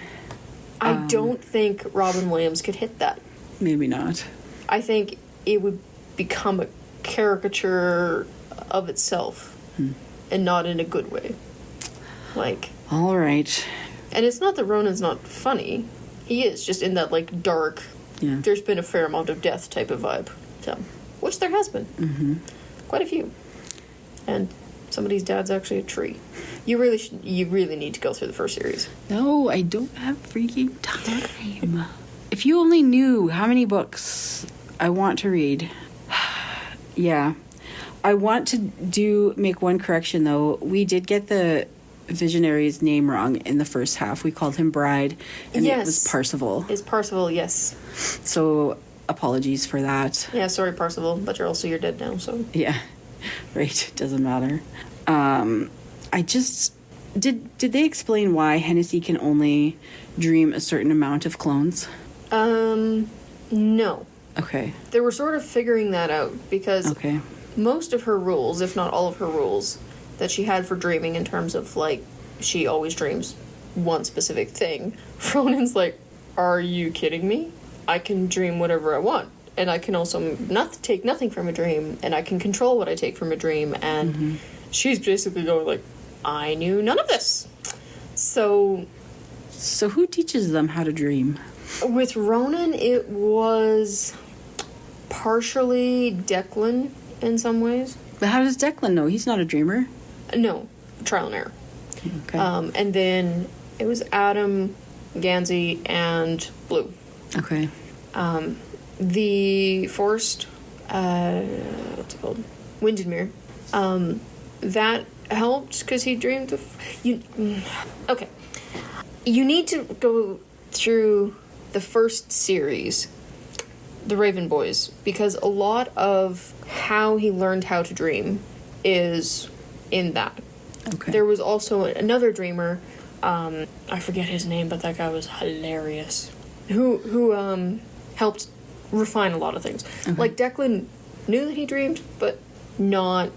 I don't think Robin Williams could hit that. Maybe not. I think it would become a caricature of itself, and not in a good way. Like... All right. And it's not that Ronan's not funny. He is, just in that, like, dark, there's been a fair amount of death type of vibe. So, which there has been. Mm-hmm. Quite a few. And somebody's dad's actually a tree. You really need to go through the first series. No, I don't have freaking time. If you only knew how many books I want to read. Yeah. I want to make one correction, though. We did get the Visionary's name wrong in the first half. We called him Bride, and it was Parsival. It's Parsival, yes. So, apologies for that. Yeah, sorry, Parsival, but you're dead now, so... Yeah, right. Doesn't matter. Did they explain why Hennessy can only dream a certain amount of clones? No. Okay. They were sort of figuring that out because most of her rules, if not all of her rules, that she had for dreaming in terms of, like, she always dreams one specific thing. Ronan's like, are you kidding me? I can dream whatever I want. And I can also take nothing from a dream, and I can control what I take from a dream. And she's basically going like, I knew none of this. So who teaches them how to dream? With Ronan, it was partially Declan in some ways. But how does Declan know? He's not a dreamer. No, trial and error. Okay. And then it was Adam, Gansey, and Blue. Okay. The Forest, what's it called? Windermere. That helped because he dreamed of... Okay. You need to go through the first series, The Raven Boys, because a lot of how he learned how to dream is in that. Okay. There was also another dreamer, I forget his name, but that guy was hilarious, who helped refine a lot of things. Okay. Like, Declan knew that he dreamed, but not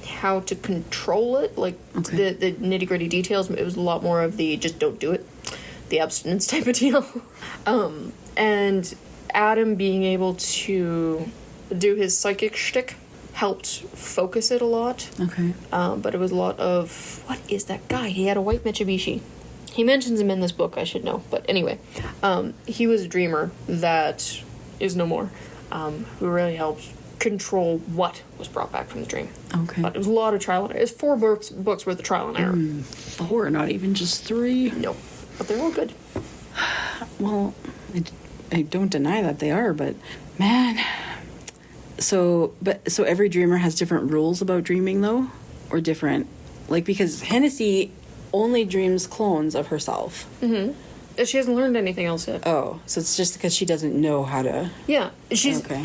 how to control it. Like, the nitty-gritty details, it was a lot more of the just don't do it, the abstinence type of deal. And Adam being able to do his psychic shtick helped focus it a lot. Okay. But it was a lot of... What is that guy? He had a white Mitsubishi. He mentions him in this book, I should know. But anyway, he was a dreamer that is no more, who really helped control what was brought back from the dream. Okay. But it was a lot of trial and error. It's 4 books worth of trial and error. 4, not even just 3. No. But they're all good. Well, I don't deny that they are, but man... So every dreamer has different rules about dreaming, though? Or different... Like, because Hennessy only dreams clones of herself. Mm-hmm. She hasn't learned anything else yet. Oh, so it's just because she doesn't know how to... Yeah, she's... Okay.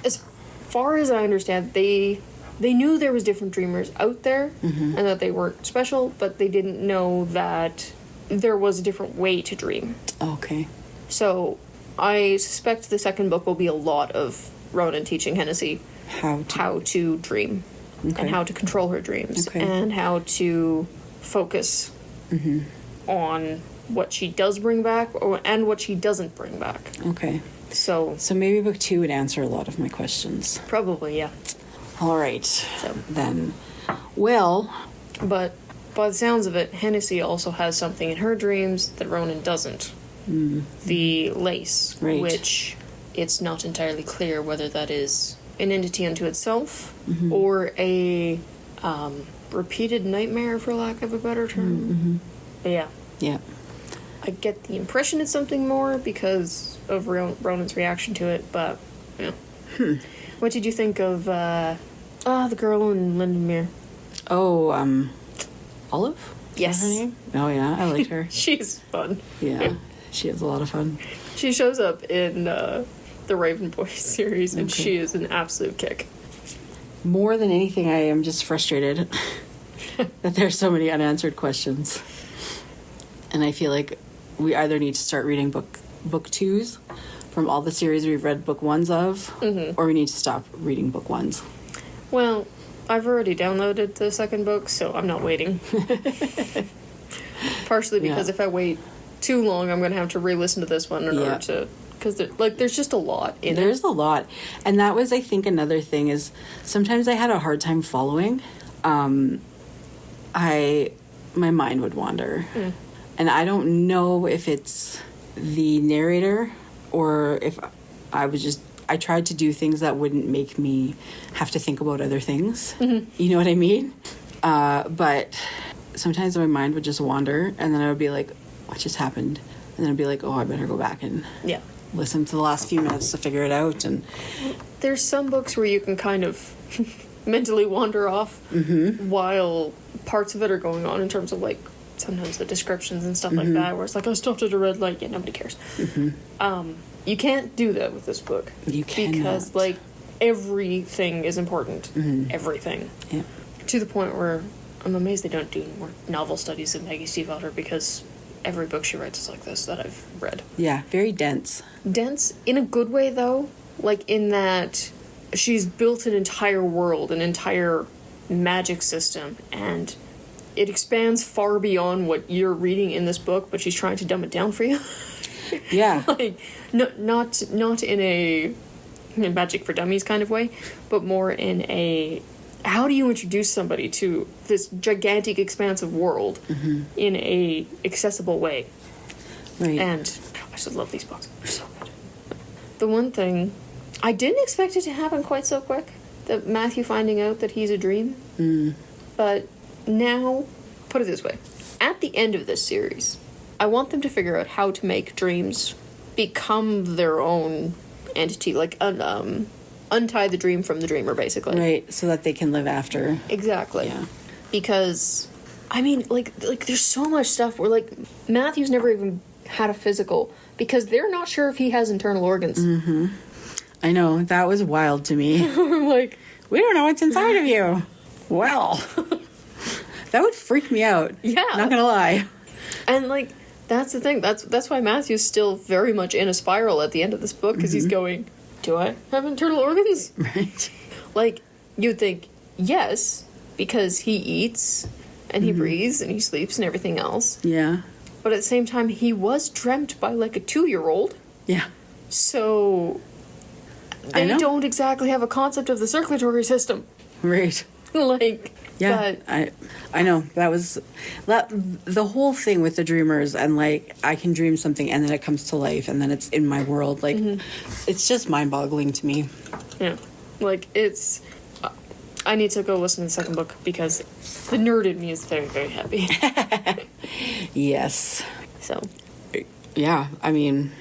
As far as I understand, they knew there was different dreamers out there, and that they weren't special, but they didn't know that there was a different way to dream. Okay. So, I suspect the second book will be a lot of Ronan teaching Hennessy how to dream, and how to control her dreams, and how to focus on what she does bring back and what she doesn't bring back. Okay. So maybe book 2 would answer a lot of my questions. Probably, yeah. All right. So then, well... But by the sounds of it, Hennessy also has something in her dreams that Ronan doesn't. The lace, which it's not entirely clear whether that is an entity unto itself or a repeated nightmare, for lack of a better term. But yeah. Yeah. I get the impression it's something more because of Ronan's reaction to it, but, yeah. What did you think of, the girl in Lindenmere? Oh, Olive? Yes. Is that her name? Oh, yeah, I liked her. She's fun. Yeah, she has a lot of fun. She shows up in, the Raven Boys series, and she is an absolute kick. More than anything, I am just frustrated that there's so many unanswered questions. And I feel like we either need to start reading book 2s from all the series we've read book 1s of, or we need to stop reading book 1s. Well, I've already downloaded the second book, so I'm not waiting. Partially because if I wait too long, I'm going to have to re-listen to this one in order to... Because there's just a lot in it. There's a lot. And that was, I think, another thing is sometimes I had a hard time following. My mind would wander. And I don't know if it's the narrator or if I tried to do things that wouldn't make me have to think about other things. You know what I mean? But sometimes my mind would just wander, and then I would be like, what just happened? And then I'd be like, oh, I better go back and listen to the last few minutes to figure it out. And there's some books where you can kind of mentally wander off while parts of it are going on in terms of, like, sometimes the descriptions and stuff like that, where it's like, I stopped at a red light. Yeah, nobody cares. You can't do that with this book. You cannot. Because, like, everything is important. Everything. Yeah. To the point where I'm amazed they don't do more novel studies of Maggie Stiefvater, because every book she writes is like this that I've read. Yeah, very dense. Dense in a good way, though. Like, in that she's built an entire world, an entire magic system, and it expands far beyond what you're reading in this book, but she's trying to dumb it down for you. Yeah. Like, not in a magic for dummies kind of way, but more in a, how do you introduce somebody to this gigantic expansive world in a accessible way? Right. And I just love these books. They're so good. The one thing, I didn't expect it to happen quite so quick, that Matthew finding out that he's a dream. But now, put it this way. At the end of this series, I want them to figure out how to make dreams become their own entity, like untie the dream from the dreamer, basically. Right, so that they can live after. Exactly. Yeah. Because, I mean, like there's so much stuff where, like, Matthew's never even had a physical, because they're not sure if he has internal organs. I know, that was wild to me. Like, we don't know what's inside of you. Well, that would freak me out. Yeah. Not gonna lie. and, like, that's the thing. That's why Matthew's still very much in a spiral at the end of this book, because he's going, do I have internal organs? Right. Like, you'd think, yes, because he eats, and he breathes, and he sleeps, and everything else. Yeah. But at the same time, he was dreamt by, like, a 2-year-old. Yeah. So they don't exactly have a concept of the circulatory system. Right. Like, yeah, but I know. That was the whole thing with the dreamers, and, like, I can dream something and then it comes to life and then it's in my world. Like, it's just mind-boggling to me. yeah, like, it's, I need to go listen to the second book, because the nerd in me is very, very happy. Yes. So, Yeah, I mean,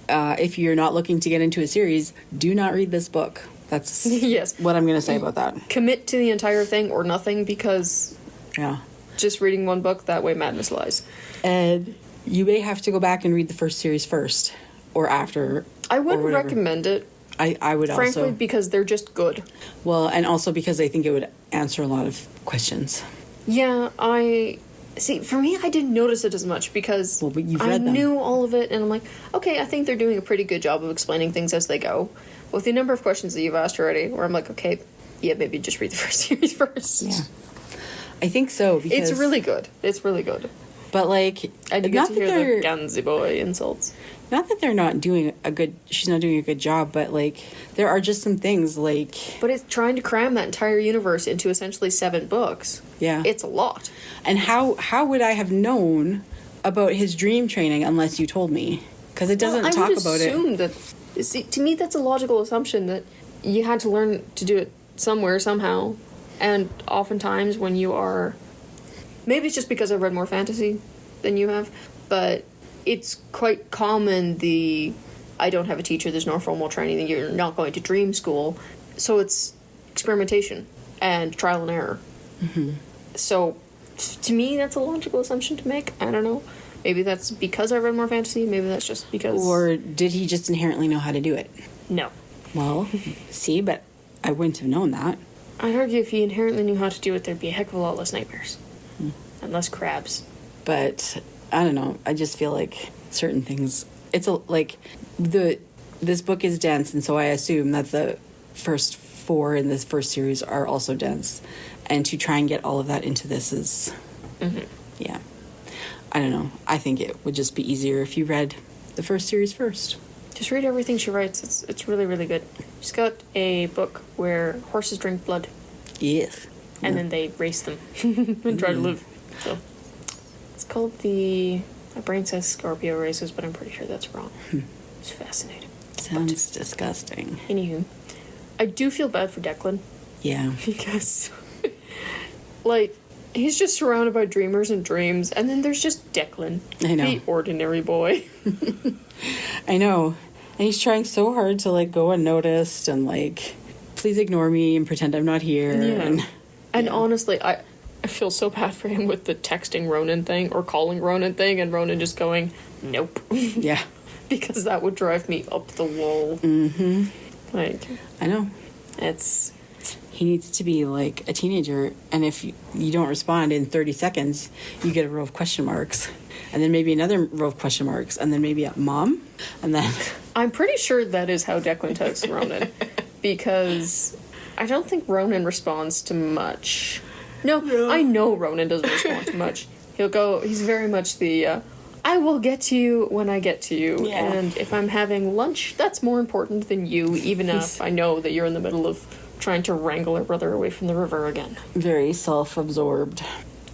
if you're not looking to get into a series, do not read this book. That's yes, what I'm going to say about that. commit to the entire thing or nothing, because Yeah. just reading one book, that way madness lies. And you may have to go back and read the first series first or after. I wouldn't recommend it, I would frankly, also. because they're just good. Well, and also because I think it would answer a lot of questions. Yeah, see, for me, I didn't notice it as much, because Well, but you've I read them. knew all of it, and I'm like, okay, I think they're doing a pretty good job of explaining things as they go. With the number of questions that you've asked already, where I'm like, okay, yeah, maybe just read the first series first. Yeah. I think so, because... It's really good. It's really good. But, like... I did get to hear the Gansey boy insults. Not that they're not doing a good... She's not doing a good job, but, like, there are just some things, like... But it's trying to cram that entire universe into essentially 7 books. Yeah. It's a lot. And how would I have known about his dream training unless you told me? Because it doesn't talk about it. I would assume that... See, to me, that's a logical assumption, that you had to learn to do it somewhere, somehow. And oftentimes when you are... Maybe it's just because I've read more fantasy than you have, but it's quite common, I don't have a teacher, there's no formal training, you're not going to dream school. So it's experimentation and trial and error. So, to me, that's a logical assumption to make. I don't know. Maybe that's because I read more fantasy. Maybe that's just because... Or did he just inherently know how to do it? No. Well, see, but I wouldn't have known that. I'd argue if he inherently knew how to do it, there'd be a heck of a lot less nightmares. And less crabs. But, I don't know. I just feel like certain things... It's this book is dense, and so I assume that the first 4 in this first series are also dense. And to try and get all of that into this is... Yeah. I don't know. I think it would just be easier if you read the first series first. Just read everything she writes. It's really, really good. She's got a book where horses drink blood. Yes. And then they race them and try to live. So it's called my brain says Scorpio races, but I'm pretty sure that's wrong. It's fascinating. Sounds disgusting. Anywho, I do feel bad for Declan. Yeah. Because, like, he's just surrounded by dreamers and dreams, and then there's just Declan. I know. The ordinary boy. I know. And he's trying so hard to, like, go unnoticed and, like, please ignore me and pretend I'm not here. Yeah. And honestly, I feel so bad for him with the texting Ronan thing or calling Ronan thing, and Ronan just going, nope. Yeah. Because that would drive me up the wall. Mm-hmm. Like, I know. it's... He needs to be like a teenager, and if you don't respond in 30 seconds, you get a row of question marks, and then maybe another row of question marks, and then maybe a mom, and then... I'm pretty sure that is how Declan takes Ronan, because I don't think Ronan responds to much. No, I know Ronan doesn't respond to much. He's very much the, I will get to you when I get to you, and if I'm having lunch, that's more important than you, even if I know that you're in the middle of trying to wrangle her brother away from the river again. Very self-absorbed.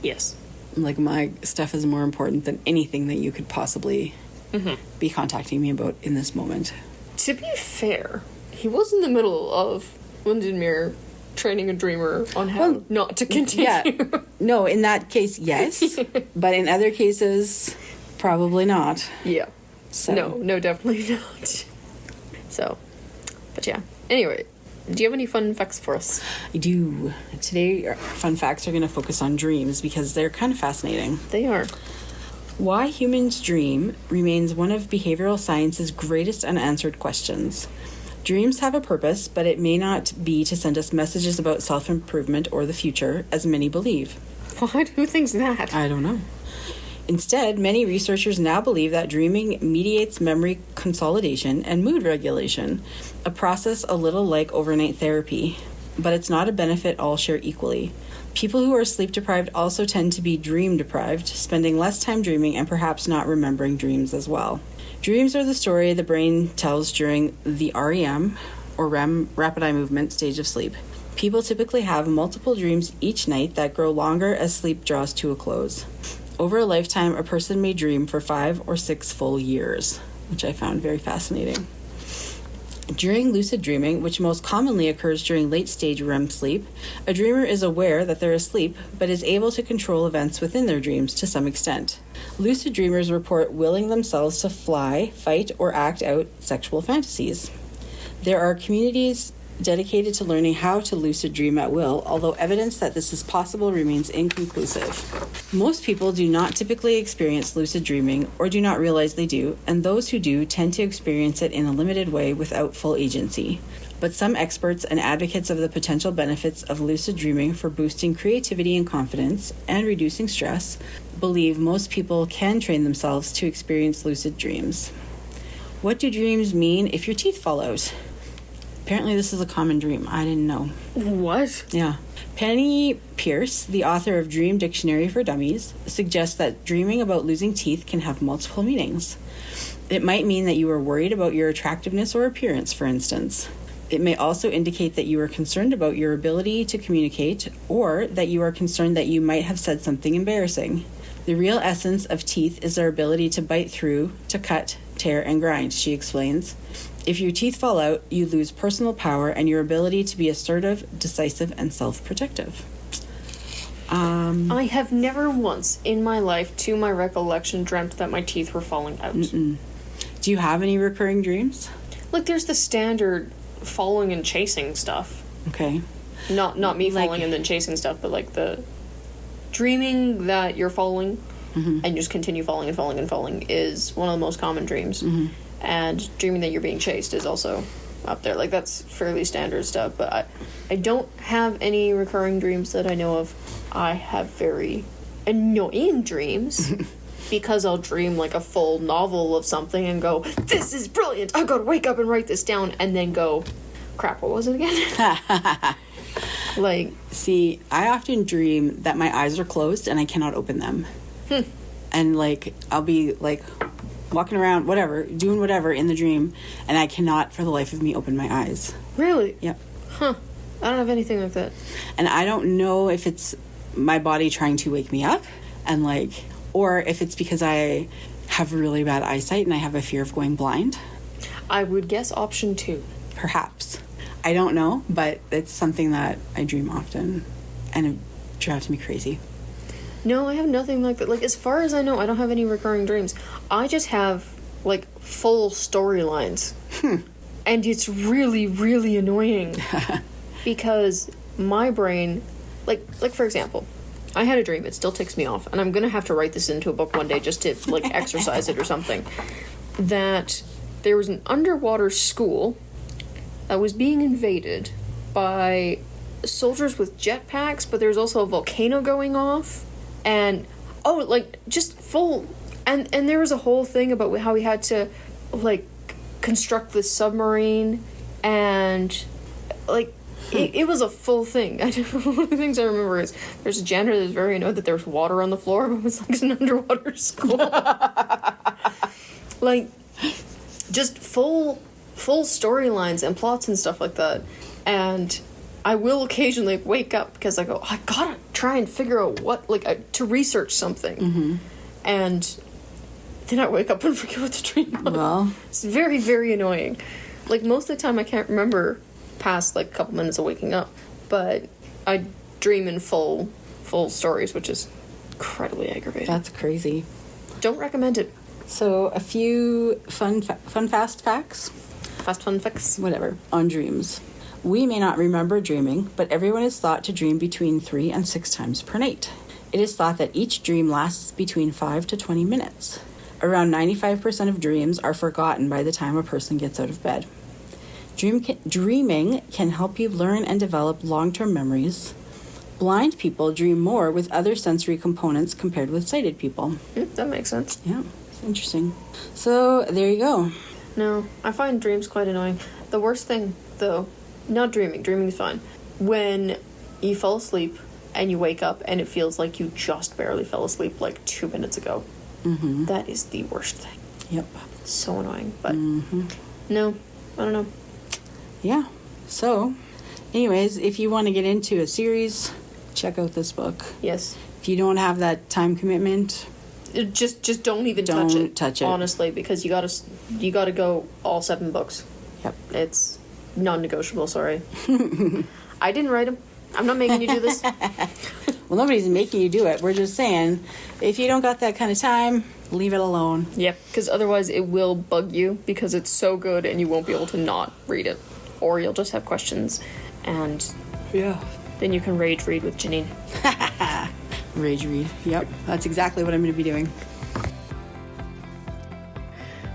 Yes. Like, my stuff is more important than anything that you could possibly be contacting me about in this moment. To be fair, he was in the middle of Windermere training a dreamer on how not to continue. Yeah. No, in that case, yes. But in other cases, probably not. Yeah. So. No, definitely not. So, but yeah. Anyway, do you have any fun facts for us? I do. Today, our fun facts are going to focus on dreams because they're kind of fascinating. They are. Why humans dream remains one of behavioral science's greatest unanswered questions. Dreams have a purpose, but it may not be to send us messages about self-improvement or the future, as many believe. What? Who thinks that? I don't know. Instead, many researchers now believe that dreaming mediates memory consolidation and mood regulation, a process a little like overnight therapy. But it's not a benefit all share equally. People who are sleep-deprived also tend to be dream-deprived, spending less time dreaming and perhaps not remembering dreams as well. Dreams are the story the brain tells during the REM, or REM, rapid eye movement, stage of sleep. People typically have multiple dreams each night that grow longer as sleep draws to a close. Over a lifetime, a person may dream for 5 or 6 full years, which I found very fascinating. During lucid dreaming, which most commonly occurs during late-stage REM sleep, a dreamer is aware that they're asleep, but is able to control events within their dreams to some extent. Lucid dreamers report willing themselves to fly, fight, or act out sexual fantasies. There are communities dedicated to learning how to lucid dream at will, although evidence that this is possible remains inconclusive. Most people do not typically experience lucid dreaming or do not realize they do, and those who do tend to experience it in a limited way without full agency. But some experts and advocates of the potential benefits of lucid dreaming for boosting creativity and confidence and reducing stress believe most people can train themselves to experience lucid dreams. What do dreams mean if your teeth fall out? Apparently this is a common dream. I didn't know. What? Yeah. Penny Pierce, the author of Dream Dictionary for Dummies, suggests that dreaming about losing teeth can have multiple meanings. It might mean that you are worried about your attractiveness or appearance, for instance. It may also indicate that you are concerned about your ability to communicate, or that you are concerned that you might have said something embarrassing. The real essence of teeth is their ability to bite through, to cut, tear, and grind, she explains. If your teeth fall out, you lose personal power and your ability to be assertive, decisive, and self-protective. I have never once in my life, to my recollection, dreamt that my teeth were falling out. Do you have any recurring dreams? Like, there's the standard following and chasing stuff. Okay. Not me following and then chasing stuff, but like the dreaming that you're following and just continue falling and falling and falling is one of the most common dreams. And dreaming that you're being chased is also up there. Like, that's fairly standard stuff, but I don't have any recurring dreams that I know of. I have very annoying dreams because I'll dream like a full novel of something and go, this is brilliant, I've got to wake up and write this down, and then go, crap, what was it again? Like, see, I often dream that my eyes are closed and I cannot open them. And like, I'll be like walking around, whatever, doing whatever in the dream, and I cannot for the life of me open my eyes. Really? Yep. Huh. I don't have anything like that. And I don't know if it's my body trying to wake me up, and like, or if it's because I have really bad eyesight and I have a fear of going blind. I would guess option 2. Perhaps. I don't know, but it's something that I dream often, and it drives me crazy. No, I have nothing like that. Like, as far as I know, I don't have any recurring dreams. I just have, like, full storylines. And it's really, really annoying. Because my brain, like, for example, I had a dream. It still ticks me off. And I'm going to have to write this into a book one day just to, like, exercise it or something. That there was an underwater school that was being invaded by soldiers with jetpacks, but there's also a volcano going off, and just full. And there was a whole thing about how he had to like construct this submarine, and like it was a full thing. One of the things I remember is there's a janitor that's very annoyed that there's water on the floor, but it was like an underwater school. Like, just full storylines and plots and stuff like that. And I will occasionally wake up because I go, I gotta try and figure out to research something. Mm-hmm. And then I wake up and forget what the dream was. Well, it's very, very annoying. Like, most of the time I can't remember past like a couple minutes of waking up, but I dream in full stories, which is incredibly aggravating. that's crazy. Don't recommend it. So a few fun fast facts, Fun fix. whatever, on dreams. We may not remember dreaming, but everyone is thought to dream between 3 and 6 times per night. It is thought that each dream lasts between 5 to 20 minutes. Around 95% of dreams are forgotten by the time a person gets out of bed. Dreaming can help you learn and develop long-term memories. Blind people dream more with other sensory components compared with sighted people. That makes sense. Yeah, it's interesting. So there you go. No, I find dreams quite annoying. The worst thing, though, not dreaming. Dreaming is fine. When you fall asleep and you wake up and it feels like you just barely fell asleep like 2 minutes ago. Mm-hmm. That is the worst thing. Yep. So annoying. But Mm-hmm. no, I don't know. Yeah. So, anyways, if you want to get into a series, check out this book. Yes. If you don't have that time commitment, Just don't even Don't touch it. honestly, because you gotta go all 7 books. Yep. It's non-negotiable. Sorry. I didn't write them. I'm not making you do this. well, nobody's making you do it. We're just saying, if you don't got that kind of time, leave it alone. Yep. Because otherwise it will bug you because it's so good and you won't be able to not read it, or you'll just have questions, and Yeah. then you can rage read with Janine. Rage read. Yep. That's exactly what I'm going to be doing.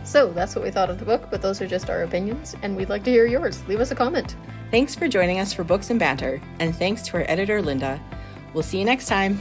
So that's what we thought of the book, but those are just our opinions, and we'd like to hear yours. Leave us a comment. Thanks for joining us for Books and Banter, and thanks to our editor, Linda. We'll see you next time.